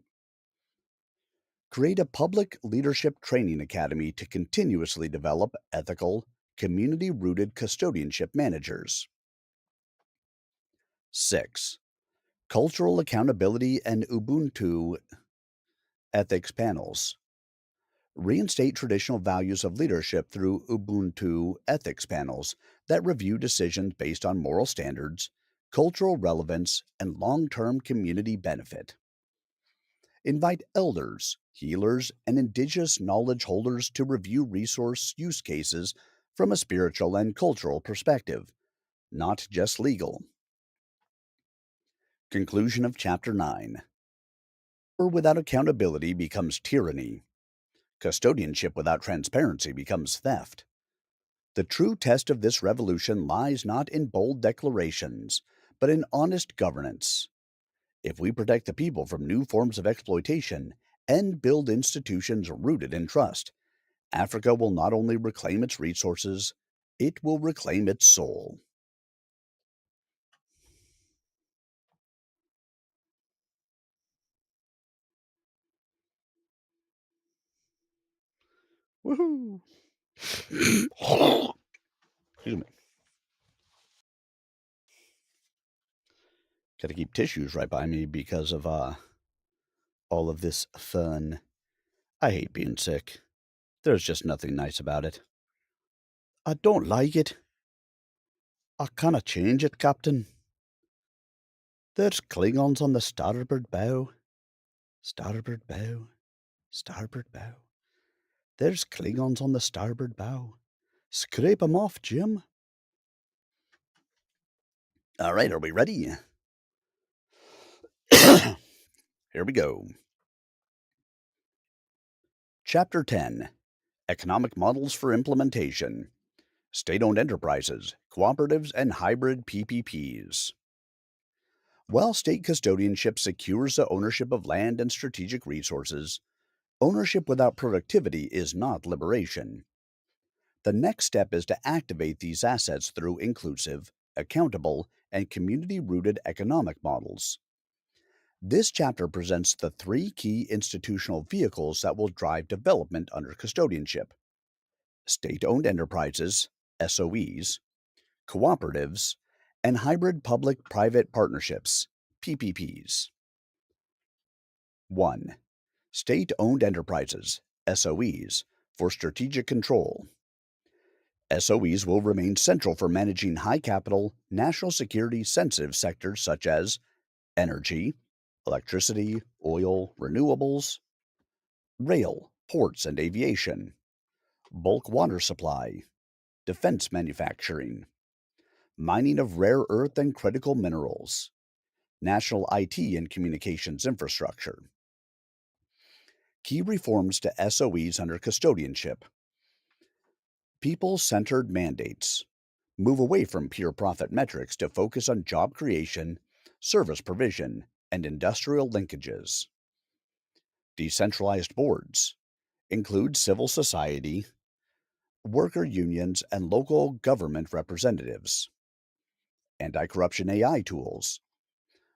Create a public leadership training academy to continuously develop ethical, community rooted custodianship managers. 6. Cultural accountability and Ubuntu ethics panels. Reinstate traditional values of leadership through Ubuntu ethics panels that review decisions based on moral standards, cultural relevance, and long term community benefit. Invite elders, healers, and indigenous knowledge holders to review resource use cases from a spiritual and cultural perspective, not just legal. Conclusion of Chapter 9. Power without accountability becomes tyranny. Custodianship without transparency becomes theft. The true test of this revolution lies not in bold declarations, but in honest governance. If we protect the people from new forms of exploitation and build institutions rooted in trust, Africa will not only reclaim its resources, it will reclaim its soul. Woohoo! Excuse me. Got to keep tissues right by me because of all of this fun. I hate being sick. There's just nothing nice about it. I don't like it. I canna change it, Captain. There's Klingons on the starboard bow. Starboard bow. Starboard bow. There's Klingons on the starboard bow. Scrape 'em off, Jim. All right, are we ready? Here we go. Chapter 10: Economic Models for Implementation. State-owned enterprises, cooperatives, and hybrid PPPs. While state custodianship secures the ownership of land and strategic resources, ownership without productivity is not liberation. The next step is to activate these assets through inclusive, accountable, and community-rooted economic models. This chapter presents the three key institutional vehicles that will drive development under custodianship: state-owned enterprises, SOEs, cooperatives, and hybrid public-private partnerships, PPPs. 1. State-owned enterprises, SOEs, for strategic control. SOEs will remain central for managing high-capital, national security-sensitive sectors such as energy, electricity, oil, renewables, rail, ports and aviation, bulk water supply, defense manufacturing, mining of rare earth and critical minerals, national IT and communications infrastructure. Key reforms to SOEs under custodianship: people-centered mandates. Move away from pure profit metrics to focus on job creation, service provision, and industrial linkages. Decentralized boards. Include civil society, worker unions, and local government representatives. Anti-corruption AI tools.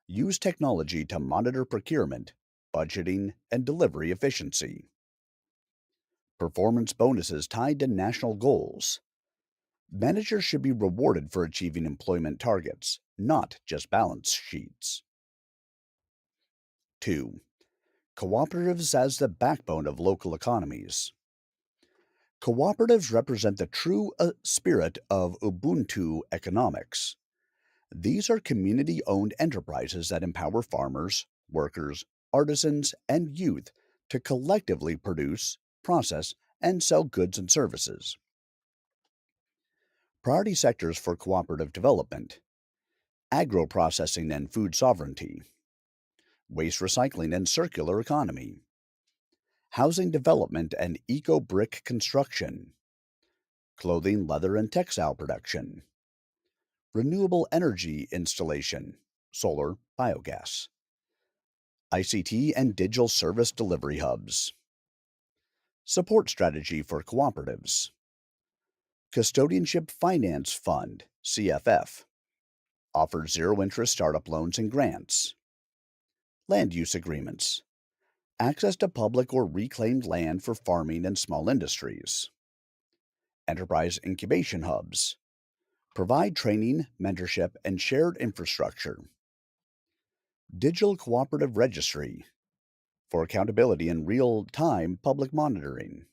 Use technology to monitor procurement, budgeting, and delivery efficiency. Performance bonuses tied to national goals. Managers should be rewarded for achieving employment targets, not just balance sheets. 2. Cooperatives as the backbone of local economies. Cooperatives represent the true spirit of Ubuntu economics. These are community-owned enterprises that empower farmers, workers, artisans, and youth to collectively produce, process, and sell goods and services. Priority sectors for cooperative development: agro-processing and food sovereignty, waste recycling and circular economy, housing development and eco-brick construction, clothing, leather, and textile production, renewable energy installation, solar, biogas, ICT and digital service delivery hubs. Support strategy for cooperatives: Custodianship Finance Fund, CFF, offers zero-interest startup loans and grants. Land use agreements: access to public or reclaimed land for farming and small industries. Enterprise incubation hubs: provide training, mentorship, and shared infrastructure. Digital cooperative registry for accountability and real-time public monitoring.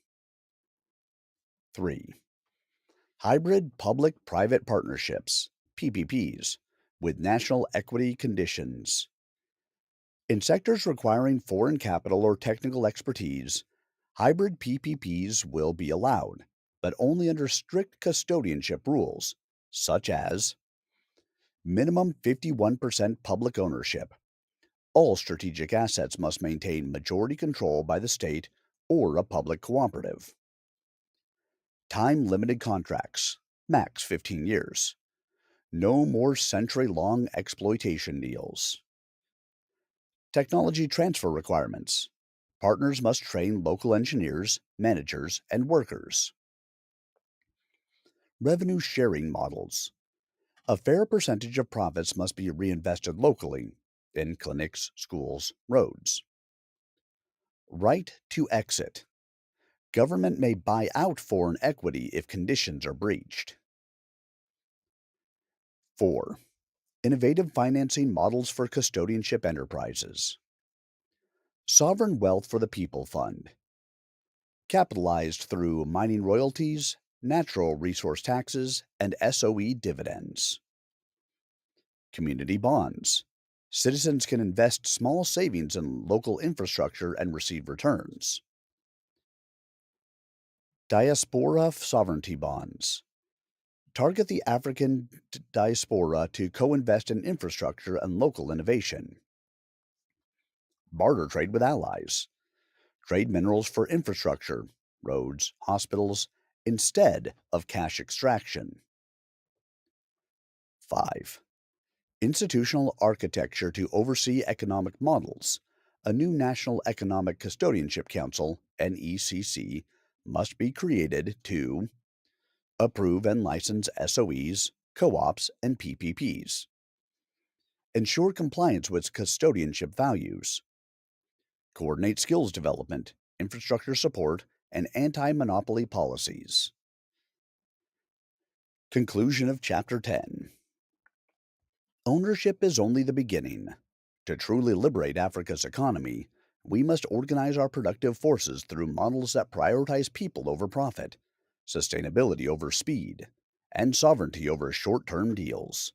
3. Hybrid public-private partnerships, PPPs, with national equity conditions. In sectors requiring foreign capital or technical expertise, hybrid PPPs will be allowed, but only under strict custodianship rules, such as minimum 51% public ownership. All strategic assets must maintain majority control by the state or a public cooperative. Time-limited contracts, max 15 years. No more century-long exploitation deals. Technology transfer requirements: partners must train local engineers, managers, and workers. Revenue sharing models: a fair percentage of profits must be reinvested locally in clinics, schools, roads. Right to exit: government may buy out foreign equity if conditions are breached. 4. Innovative financing models for custodianship enterprises. Sovereign Wealth for the People Fund, capitalized through mining royalties, natural resource taxes, and SOE dividends. Community bonds: citizens can invest small savings in local infrastructure and receive returns. Diaspora sovereignty bonds target the African diaspora to co invest in infrastructure and local innovation. Barter trade with allies. Trade minerals for infrastructure, roads, hospitals, instead of cash extraction. 5. Institutional architecture to oversee economic models. A new National Economic Custodianship Council, NECC, must be created to approve and license SOEs, co ops, and PPPs, ensure compliance with custodianship values, coordinate skills development, infrastructure support, and anti monopoly policies. Conclusion of Chapter 10. Ownership is only the beginning. To truly liberate Africa's economy, we must organize our productive forces through models that prioritize people over profit, sustainability over speed, and sovereignty over short term deals.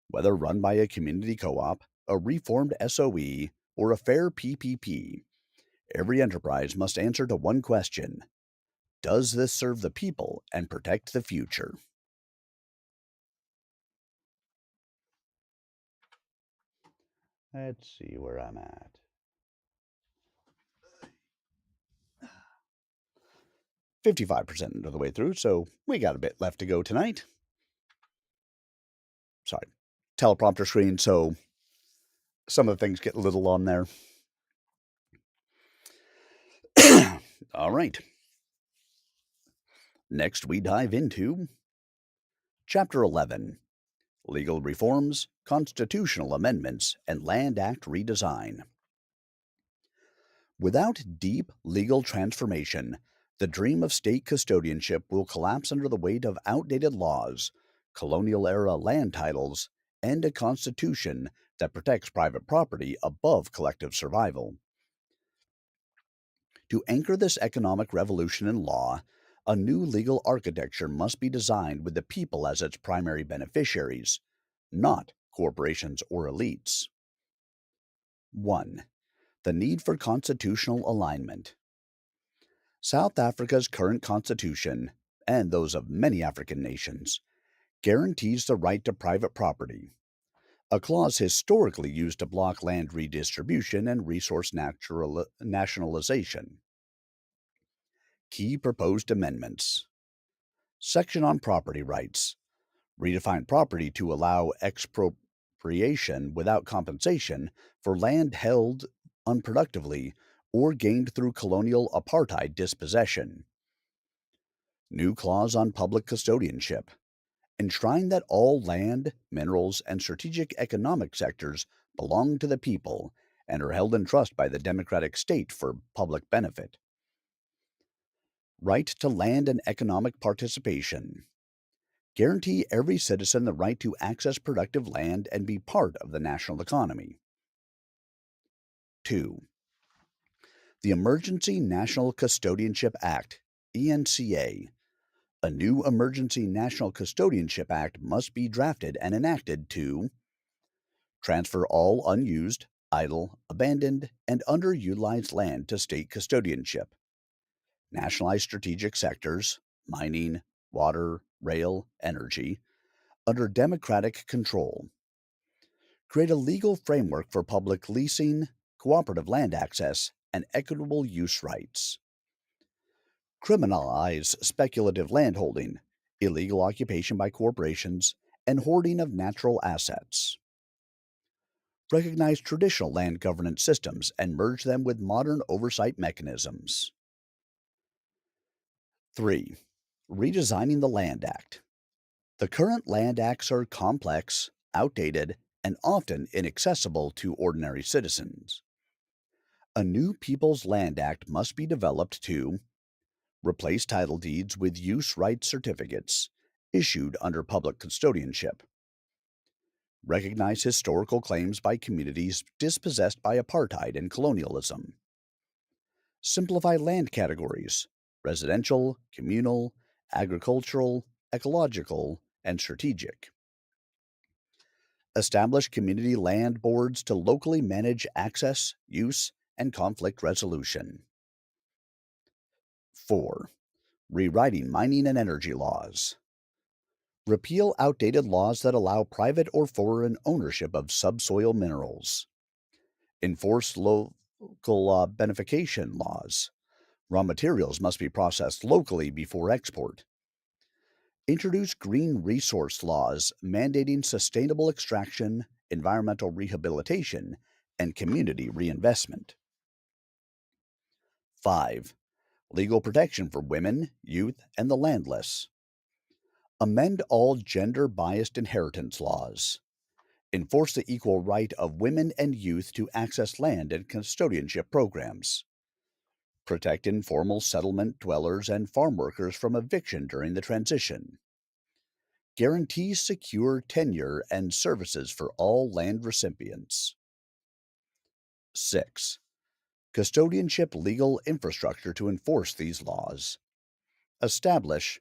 Whether run by a community co op, a reformed SOE, or a fair PPP, every enterprise must answer to one question: does this serve the people and protect the future? Let's see where I'm at. 55% of the way through, so we got a bit left to go tonight. Sorry, teleprompter screen, so some of the things get a little on there. All right. Next, we dive into Chapter 11: Legal Reforms, Constitutional Amendments, and Land Act Redesign. Without deep legal transformation, the dream of state custodianship will collapse under the weight of outdated laws, colonial era land titles, and a constitution that protects private property above collective survival. To anchor this economic revolution in law, a new legal architecture must be designed with the people as its primary beneficiaries, not corporations or elites. 1. The need for constitutional alignment. South Africa's current constitution, and those of many African nations, guarantees the right to private property, a clause historically used to block land redistribution and resource nationalization. Key proposed amendments. Section on property rights. Redefine property to allow expropriation without compensation for land held unproductively or gained through colonial apartheid dispossession. New clause on public custodianship. Enshrine that all land, minerals, and strategic economic sectors belong to the people and are held in trust by the democratic state for public benefit. Right to land and economic participation. Guarantee every citizen the right to access productive land and be part of the national economy. 2. The Emergency National Custodianship Act, ENCA. A new Emergency National Custodianship Act must be drafted and enacted to transfer all unused, idle, abandoned, and underutilized land to state custodianship, nationalize strategic sectors, mining, water, rail, energy, under democratic control, create a legal framework for public leasing, cooperative land access, and equitable use rights, criminalize speculative landholding, illegal occupation by corporations, and hoarding of natural assets. Recognize traditional land governance systems and merge them with modern oversight mechanisms. 3. Redesigning the Land Act. The current land acts are complex, outdated, and often inaccessible to ordinary citizens. A new People's Land Act must be developed to replace title deeds with use rights certificates issued under public custodianship, recognize historical claims by communities dispossessed by apartheid and colonialism, simplify land categories: residential, communal, agricultural, ecological, and strategic. Establish community land boards to locally manage access, use, and conflict resolution. 4. Rewriting mining and energy laws. Repeal outdated laws that allow private or foreign ownership of subsoil minerals. Enforce local beneficiation laws. Raw materials must be processed locally before export. Introduce green resource laws mandating sustainable extraction, environmental rehabilitation, and community reinvestment. 5. Legal protection for women, youth, and the landless. Amend all gender biased inheritance laws. Enforce the equal right of women and youth to access land and custodianship programs. Protect informal settlement dwellers and farm workers from eviction during the transition. Guarantee secure tenure and services for all land recipients. 6. Custodianship legal infrastructure to enforce these laws. Establish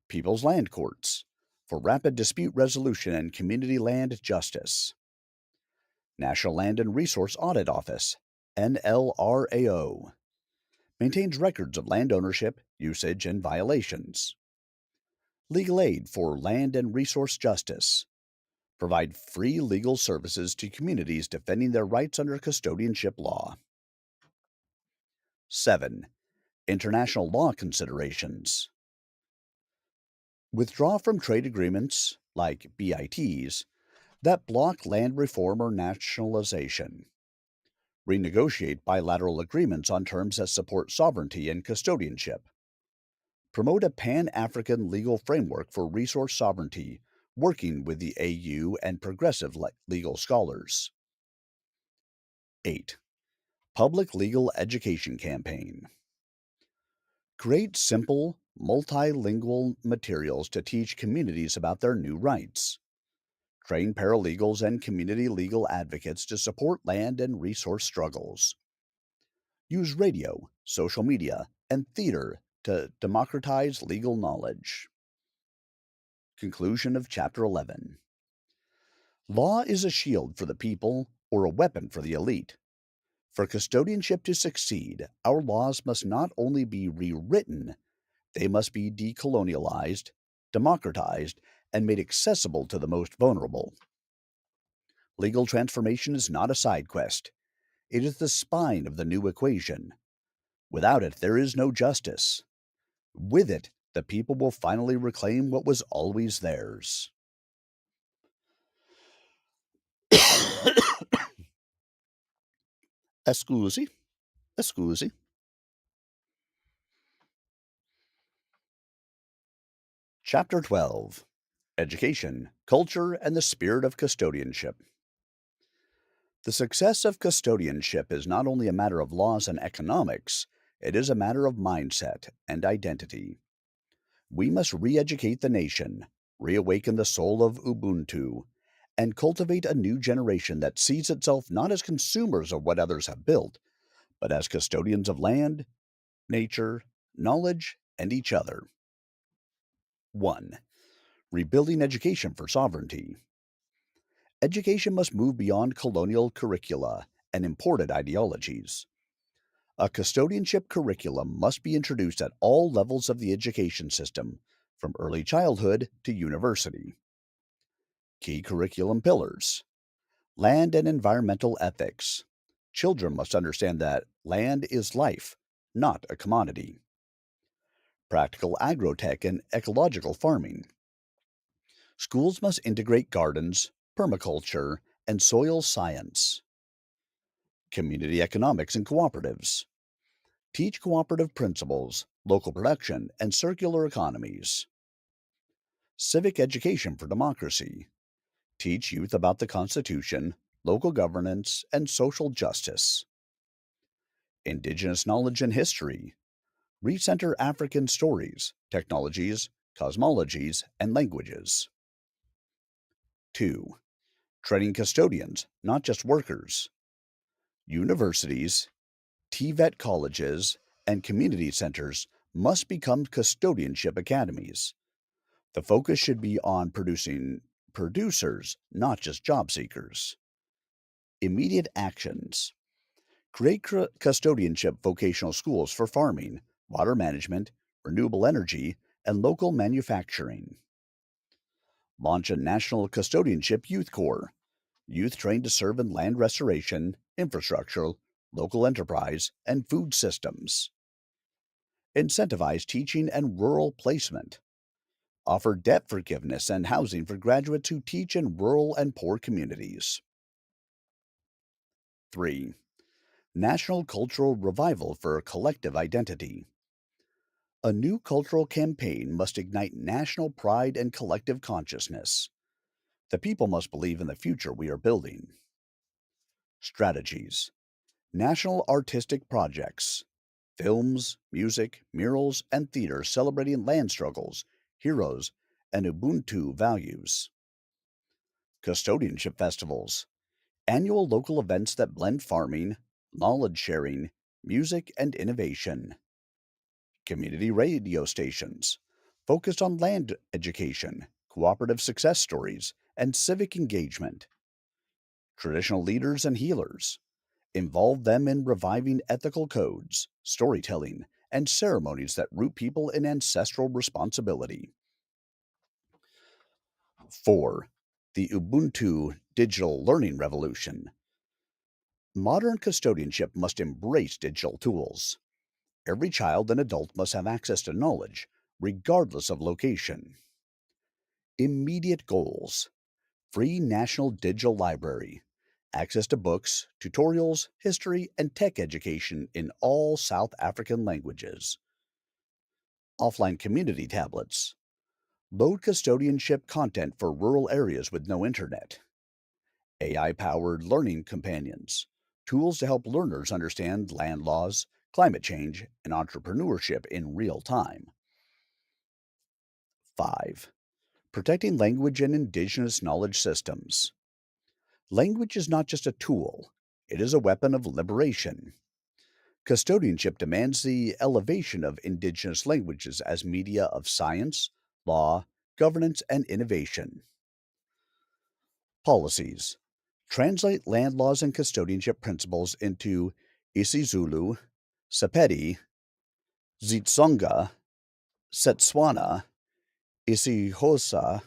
People's Land Courts for rapid dispute resolution and community land justice. National Land and Resource Audit Office, NLRAO, maintains records of land ownership, usage, and violations. Legal aid for land and resource justice. Provide free legal services to communities defending their rights under custodianship law. 7. International law considerations. Withdraw from trade agreements, like BITs, that block land reform or nationalization. Renegotiate bilateral agreements on terms that support sovereignty and custodianship. Promote a pan African legal framework for resource sovereignty, working with the AU and progressive legal scholars. 8. Public Legal Education Campaign. Create simple, multilingual materials to teach communities about their new rights. Train paralegals and community legal advocates to support land and resource struggles. Use radio, social media, and theater to democratize legal knowledge. Conclusion of Chapter 11. Law is a shield for the people or a weapon for the elite. For custodianship to succeed, our laws must not only be rewritten, they must be decolonialized, democratized, and made accessible to the most vulnerable. Legal transformation is not a side quest. It is the spine of the new equation. Without it, there is no justice. With it, the people will finally reclaim what was always theirs. Scusi, scusi. Chapter 12. Education, Culture, and the Spirit of Custodianship. The success of custodianship is not only a matter of laws and economics, it is a matter of mindset and identity. We must re educate the nation, reawaken the soul of Ubuntu, and cultivate a new generation that sees itself not as consumers of what others have built, but as custodians of land, nature, knowledge, and each other. 1. Rebuilding education for sovereignty. Education must move beyond colonial curricula and imported ideologies. A custodianship curriculum must be introduced at all levels of the education system, from early childhood to university. Key curriculum pillars: land and environmental ethics. Children must understand that land is life, not a commodity. Practical agrotech and ecological farming. Schools must integrate gardens, permaculture, and soil science. Community economics and cooperatives. Teach cooperative principles, local production, and circular economies. Civic education for democracy. Teach youth about the Constitution, local governance, and social justice. Indigenous knowledge and history. Recenter African stories, technologies, cosmologies, and languages. 2. Training custodians, not just workers. Universities, TVET colleges, and community centers must become custodianship academies. The focus should be on producing producers, not just job seekers. Immediate actions. Create custodianship vocational schools for farming, water management, renewable energy, and local manufacturing. Launch a national custodianship youth corps, youth trained to serve in land restoration, infrastructure, local enterprise, and food systems. Incentivize teaching and rural placement. Offer debt forgiveness and housing for graduates who teach in rural and poor communities. 3. National cultural revival for collective identity. A new cultural campaign must ignite national pride and collective consciousness. The people must believe in the future we are building. Strategies. National artistic projects. Films, music, murals, and theater celebrating land struggles, heroes, and Ubuntu values. Custodianship festivals. Annual local events that blend farming, knowledge sharing, music, and innovation. Community radio stations. Focused on land education, cooperative success stories, and civic engagement. Traditional leaders and healers. Involve them in reviving ethical codes, storytelling, and ceremonies that root people in ancestral responsibility. 4. The Ubuntu digital learning revolution. Modern custodianship must embrace digital tools. Every child and adult must have access to knowledge, regardless of location. Immediate goals: free national digital library, access to books, tutorials, history, and tech education in all South African languages. Offline community tablets. Load custodianship content for rural areas with no internet. AI powered learning companions. Tools to help learners understand land laws, climate change, and entrepreneurship in real time. 5. Protecting language and indigenous knowledge systems. Language is not just a tool, it is a weapon of liberation. Custodianship demands the elevation of indigenous languages as media of science, law, governance, and innovation. Policies. Translate land laws and custodianship principles into isiZulu, Sepedi, Zitsonga, Setswana, isiXhosa,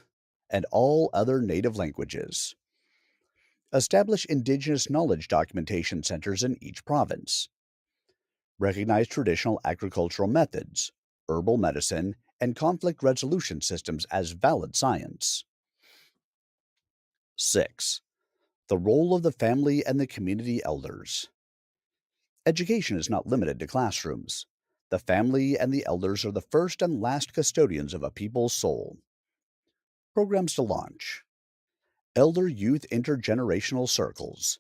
and all other native languages. Establish indigenous knowledge documentation centers in each province. Recognize traditional agricultural methods, herbal medicine, and conflict resolution systems as valid science. 6. The role of the family and the community elders. Education is not limited to classrooms. The family and the elders are the first and last custodians of a people's soul. Programs to launch: Elder Youth Intergenerational Circles,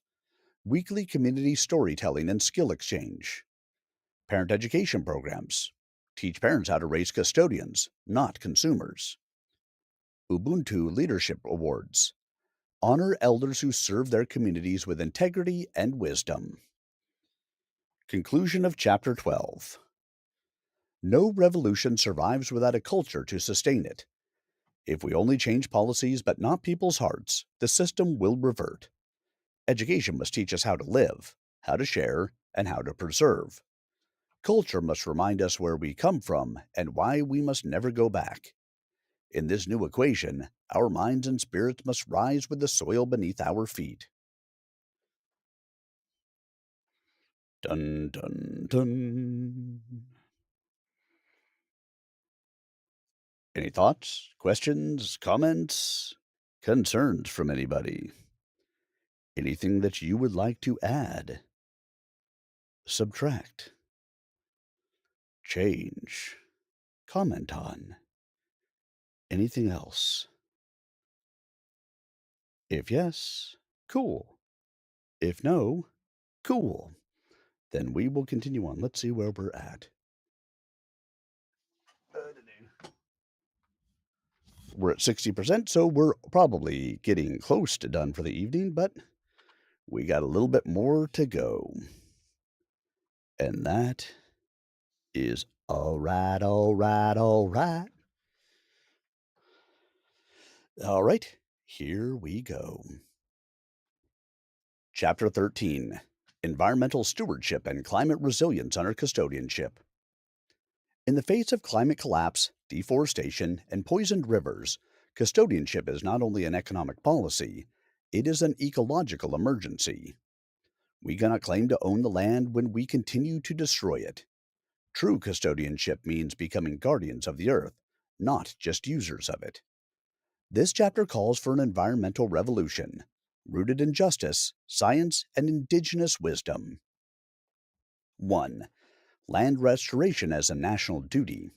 weekly community storytelling and skill exchange, parent education programs. Teach parents how to raise custodians, not consumers. Ubuntu Leadership Awards. Honor elders who serve their communities with integrity and wisdom. Conclusion of Chapter 12. No revolution survives without a culture to sustain it. If we only change policies but not people's hearts, the system will revert. Education must teach us how to live, how to share, and how to preserve. Culture must remind us where we come from and why we must never go back. In this new equation, our minds and spirits must rise with the soil beneath our feet. Dun dun dun. Any thoughts, questions, comments, concerns from anybody? Anything that you would like to add, subtract, change, comment on? Anything else? If yes, cool. If no, cool. Then we will continue on. Let's see where we're at. We're at 60%, so we're probably getting close to done for the evening, but we got a little bit more to go. And that is all right, all right, all right. All right, here we go. Chapter 13: Environmental Stewardship and Climate Resilience Under Custodianship. In the face of climate collapse, deforestation, and poisoned rivers, custodianship is not only an economic policy, it is an ecological emergency. We cannot claim to own the land when we continue to destroy it. True custodianship means becoming guardians of the earth, not just users of it. This chapter calls for an environmental revolution, rooted in justice, science, and indigenous wisdom. 1. Land restoration as a national duty.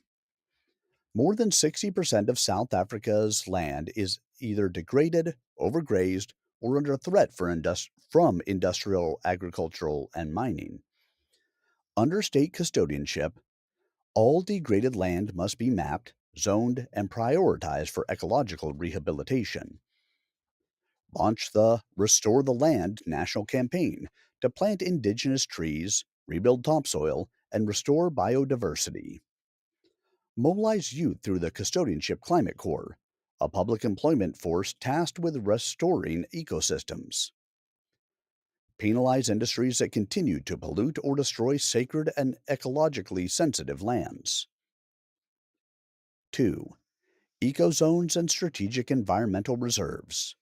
More than 60% of South Africa's land is either degraded, overgrazed, or under threat from industrial, agricultural, and mining. Under state custodianship, all degraded land must be mapped, zoned, and prioritized for ecological rehabilitation. Launch the Restore the Land national campaign to plant indigenous trees, rebuild topsoil, and restore biodiversity. Mobilize youth through the Custodianship Climate Corps, a public employment force tasked with restoring ecosystems. Penalize industries that continue to pollute or destroy sacred and ecologically sensitive lands. 2. Ecozones and strategic environmental reserves.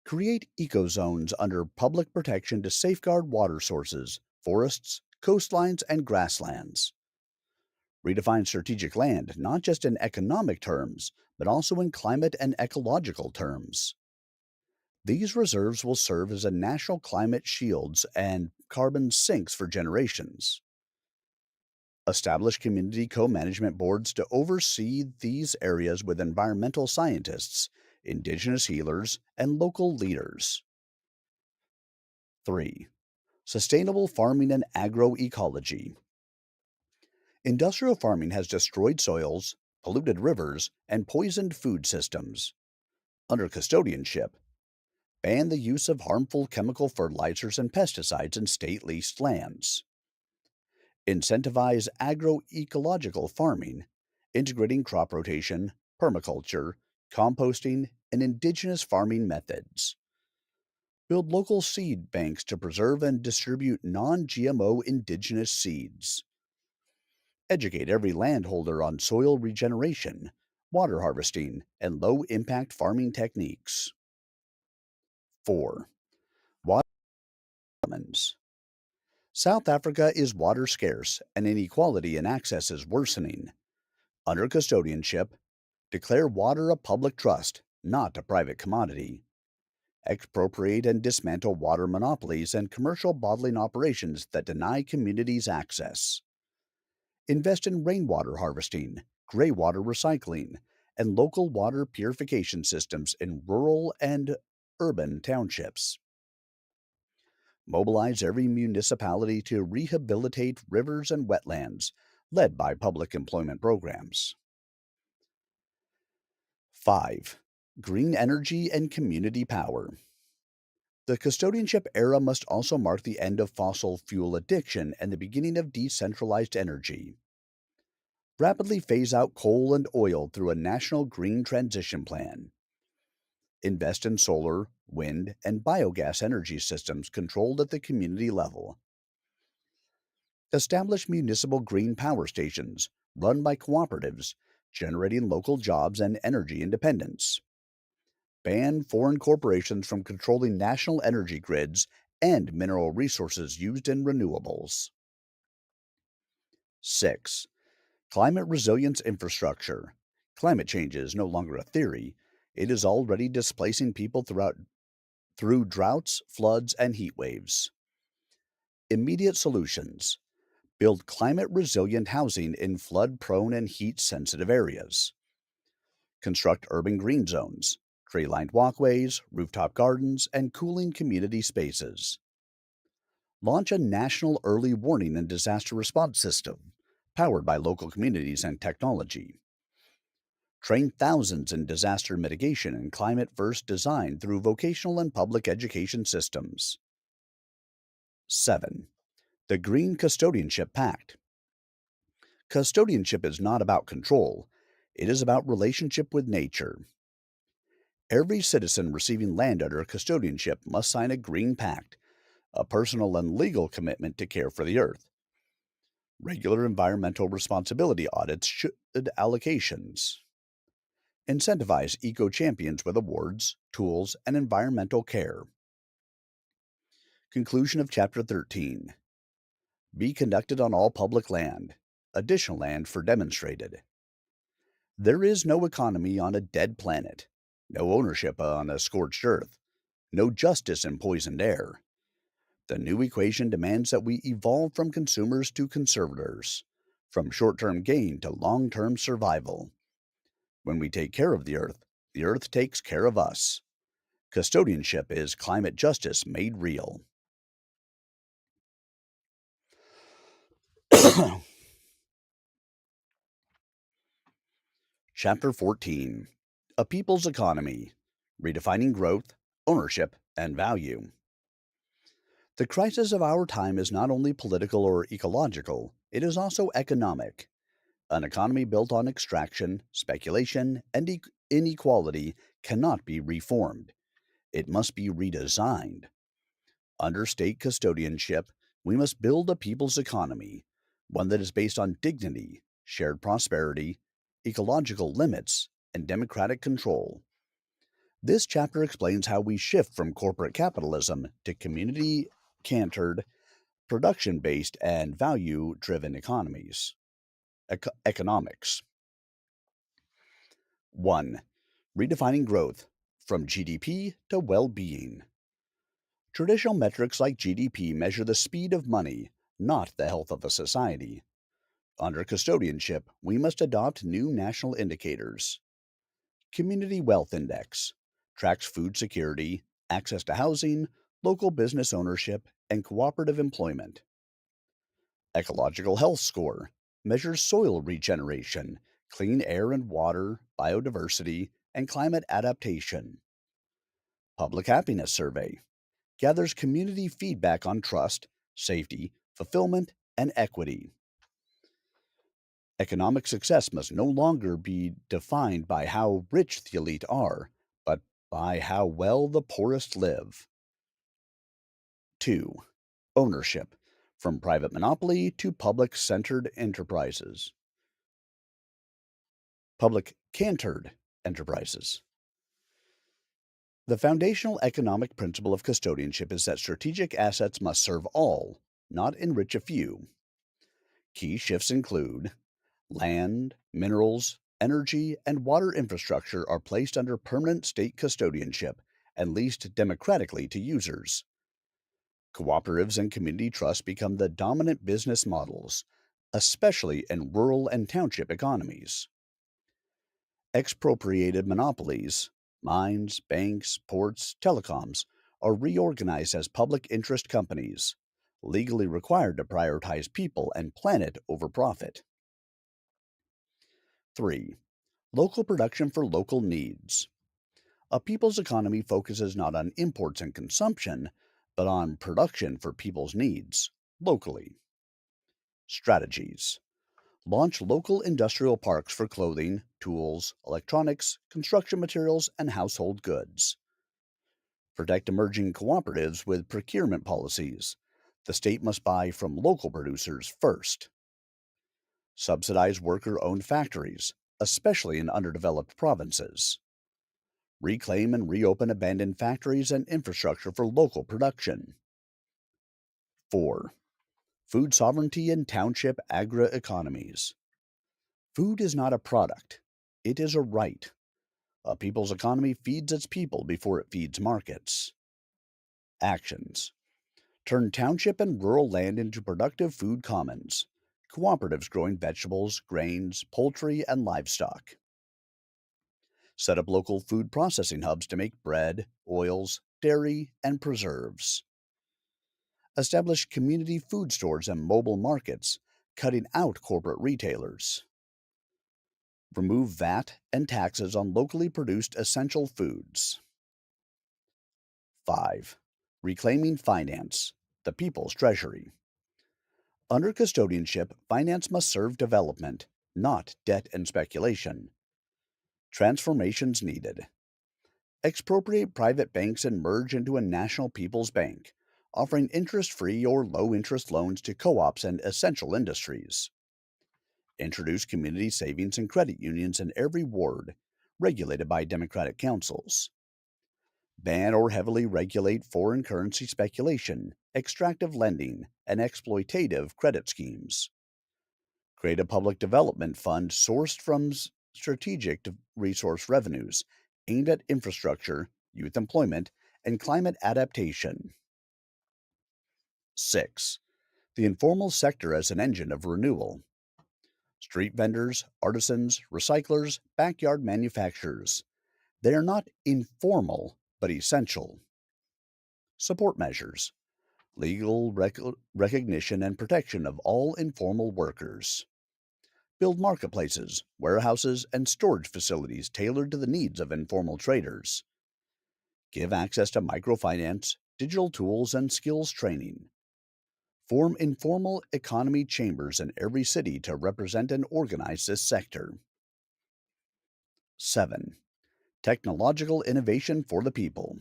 Create ecozones under public protection to safeguard water sources, forests, coastlines, and grasslands. Redefine strategic land not just in economic terms, but also in climate and ecological terms. These reserves will serve as a national climate shields and carbon sinks for generations. Establish community co-management boards to oversee these areas with environmental scientists, indigenous healers, and local leaders. 3. Sustainable farming and agroecology. Industrial farming has destroyed soils, polluted rivers, and poisoned food systems. Under custodianship, ban the use of harmful chemical fertilizers and pesticides in state leased lands. Incentivize agroecological farming, integrating crop rotation, permaculture, composting, and indigenous farming methods. Build local seed banks to preserve and distribute non GMO indigenous seeds. Educate every landholder on soil regeneration, water harvesting, and low impact farming techniques. 4. Water developments. South Africa is water scarce and inequality in access is worsening. Under custodianship, declare water a public trust, not a private commodity. Expropriate and dismantle water monopolies and commercial bottling operations that deny communities access. Invest in rainwater harvesting, gray water recycling, and local water purification systems in rural and urban townships. Mobilize every municipality to rehabilitate rivers and wetlands, led by public employment programs. 5. Green energy and community power. The custodianship era must also mark the end of fossil fuel addiction and the beginning of decentralized energy. Rapidly phase out coal and oil through a national green transition plan. Invest in solar, wind, and biogas energy systems controlled at the community level. Establish municipal green power stations run by cooperatives, generating local jobs and energy independence. Ban foreign corporations from controlling national energy grids and mineral resources used in renewables. 6. Climate resilience infrastructure. Climate change is no longer a theory. It is already displacing people through droughts, floods, and heat waves. Immediate solutions. Build climate resilient housing in flood prone and heat sensitive areas. Construct urban green zones, tree lined walkways, rooftop gardens, and cooling community spaces. Launch a national early warning and disaster response system, powered by local communities and technology. Train thousands in disaster mitigation and climate first design through vocational and public education systems. 7. The Green Custodianship Pact. Custodianship is not about control, it is about relationship with nature. Every citizen receiving land under custodianship must sign a Green Pact, a personal and legal commitment to care for the earth. Regular environmental responsibility audits should allocations. Incentivize eco champions with awards, tools, and environmental care. Conclusion of Chapter 13. Be conducted on all public land. Additional land for demonstrated. There is no economy on a dead planet, no ownership on a scorched earth, no justice in poisoned air. The new equation demands that we evolve from consumers to conservators, from short term gain to long term survival. When we take care of the earth takes care of us. Custodianship is climate justice made real. Chapter 14. A People's Economy: Redefining Growth, Ownership, and Value. The crisis of our time is not only political or ecological, it is also economic. An economy built on extraction, speculation, and inequality cannot be reformed. It must be redesigned. Under state custodianship, we must build a people's economy, one that is based on dignity, shared prosperity, ecological limits, and democratic control. This chapter explains how we shift from corporate capitalism to community cantered, production based, and value driven economies. Economics. 1. Redefining growth from GDP to well being. Traditional metrics like GDP measure the speed of money, not the health of a society. Under custodianship, we must adopt new national indicators. Community Wealth Index tracks food security, access to housing, local business ownership, and cooperative employment. Ecological Health Score measures soil regeneration, clean air and water, biodiversity, and climate adaptation. Public Happiness Survey gathers community feedback on trust, safety, fulfillment, and equity. Economic success must no longer be defined by how rich the elite are, but by how well the poorest live. 2. Ownership from private monopoly to public centered enterprises. Public cantered enterprises. The foundational economic principle of custodianship is that strategic assets must serve all, not enrich a few. Key shifts include land, minerals, energy, and water infrastructure are placed under permanent state custodianship and leased democratically to users. Cooperatives and community trusts become the dominant business models, especially in rural and township economies. Expropriated monopolies, mines, banks, ports, telecoms, are reorganized as public interest companies, legally required to prioritize people and planet over profit. 3. Local production for local needs. A people's economy focuses not on imports and consumption, but on production for people's needs, locally. Strategies: launch local industrial parks for clothing, tools, electronics, construction materials, and household goods. Protect emerging cooperatives with procurement policies. The state must buy from local producers first. Subsidize worker owned factories, especially in underdeveloped provinces. Reclaim and reopen abandoned factories and infrastructure for local production. 4. Food sovereignty in township agri-economies. Food is not a product, it is a right. A people's economy feeds its people before it feeds markets. Actions: turn township and rural land into productive food commons. Cooperatives growing vegetables, grains, poultry, and livestock. Set up local food processing hubs to make bread, oils, dairy, and preserves. Establish community food stores and mobile markets, cutting out corporate retailers. Remove VAT and taxes on locally produced essential foods. 5. Reclaiming finance, the people's treasury. Under custodianship, finance must serve development, not debt and speculation. Transformations needed. Expropriate private banks and merge into a national people's bank. offering interest-free or low-interest loans to co-ops and essential industries. Introduce community savings and credit unions in every ward, regulated by democratic councils. Ban or heavily regulate foreign currency speculation, extractive lending, and exploitative credit schemes. Create a public development fund sourced from strategic resource revenues aimed at infrastructure, youth employment, and climate adaptation. 6. The informal sector as an engine of renewal. Street vendors, artisans, recyclers, backyard manufacturers. They are not informal, but essential. Support measures. Legal recognition and protection of all informal workers. Build marketplaces, warehouses, and storage facilities tailored to the needs of informal traders. Give access to microfinance, digital tools, and skills training. Form informal economy chambers in every city to represent and organize this sector. 7. Technological innovation for the people.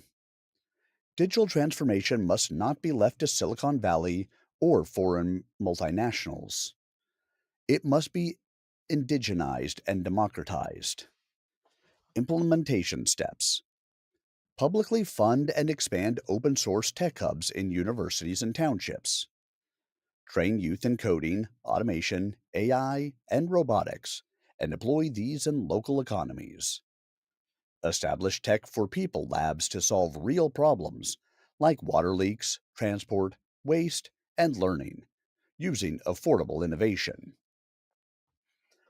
Digital transformation must not be left to Silicon Valley or foreign multinationals. It must be indigenized and democratized. Implementation steps. Publicly fund and expand open source tech hubs in universities and townships. Train youth in coding, automation, AI, and robotics, and deploy these in local economies. Establish tech for people labs to solve real problems like water leaks, transport, waste, and learning, using affordable innovation.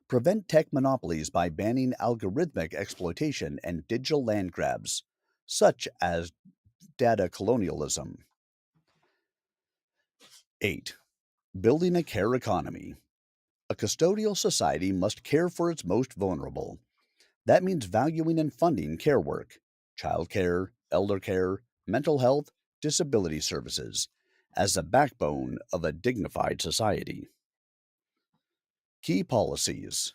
Prevent tech monopolies by banning algorithmic exploitation and digital land grabs, such as data colonialism. 8. Building a care economy. A custodial society must care for its most vulnerable. That means valuing and funding care work, child care, elder care, mental health, disability services, as the backbone of a dignified society. Key policies.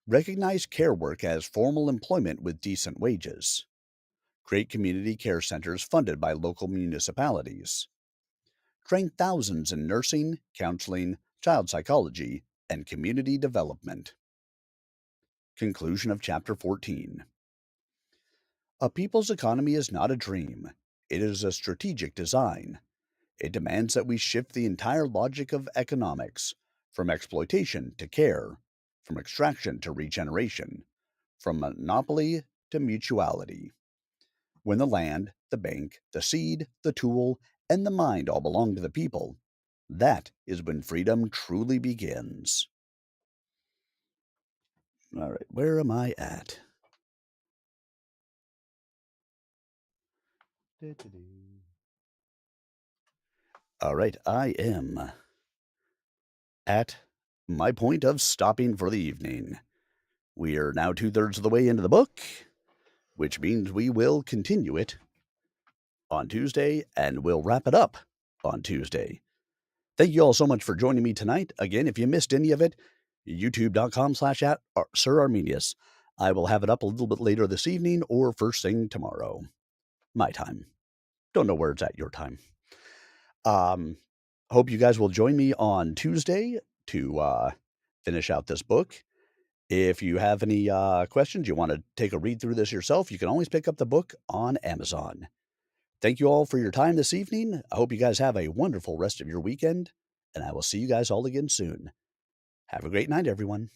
Recognize care work as formal employment with decent wages. Create community care centers funded by local municipalities. Train thousands in nursing, counseling, child psychology, and community development. Conclusion of Chapter 14. A people's economy is not a dream. It is a strategic design. It demands that we shift the entire logic of economics, from exploitation to care, from extraction to regeneration, from monopoly to mutuality. When the land, the bank, the seed, the tool, and the mind all belong to the people, that is when freedom truly begins. All right, where am I at? All right, I am at my point of stopping for the evening. We are now 2/3 of the way into the book, which means we will continue it on Tuesday and we'll wrap it up on Tuesday. Thank you all so much for joining me tonight. Again, if you missed any of it, youtube.com/Sir Arminius. I will have it up a little bit later this evening or first thing tomorrow. My time. Don't know where it's at your time. Hope you guys will join me on Tuesday to finish out this book. If you have any questions, you want to take a read through this yourself, you can always pick up the book on Amazon. Thank you all for your time this evening. I hope you guys have a wonderful rest of your weekend, and I will see you guys all again soon. Have a great night, everyone.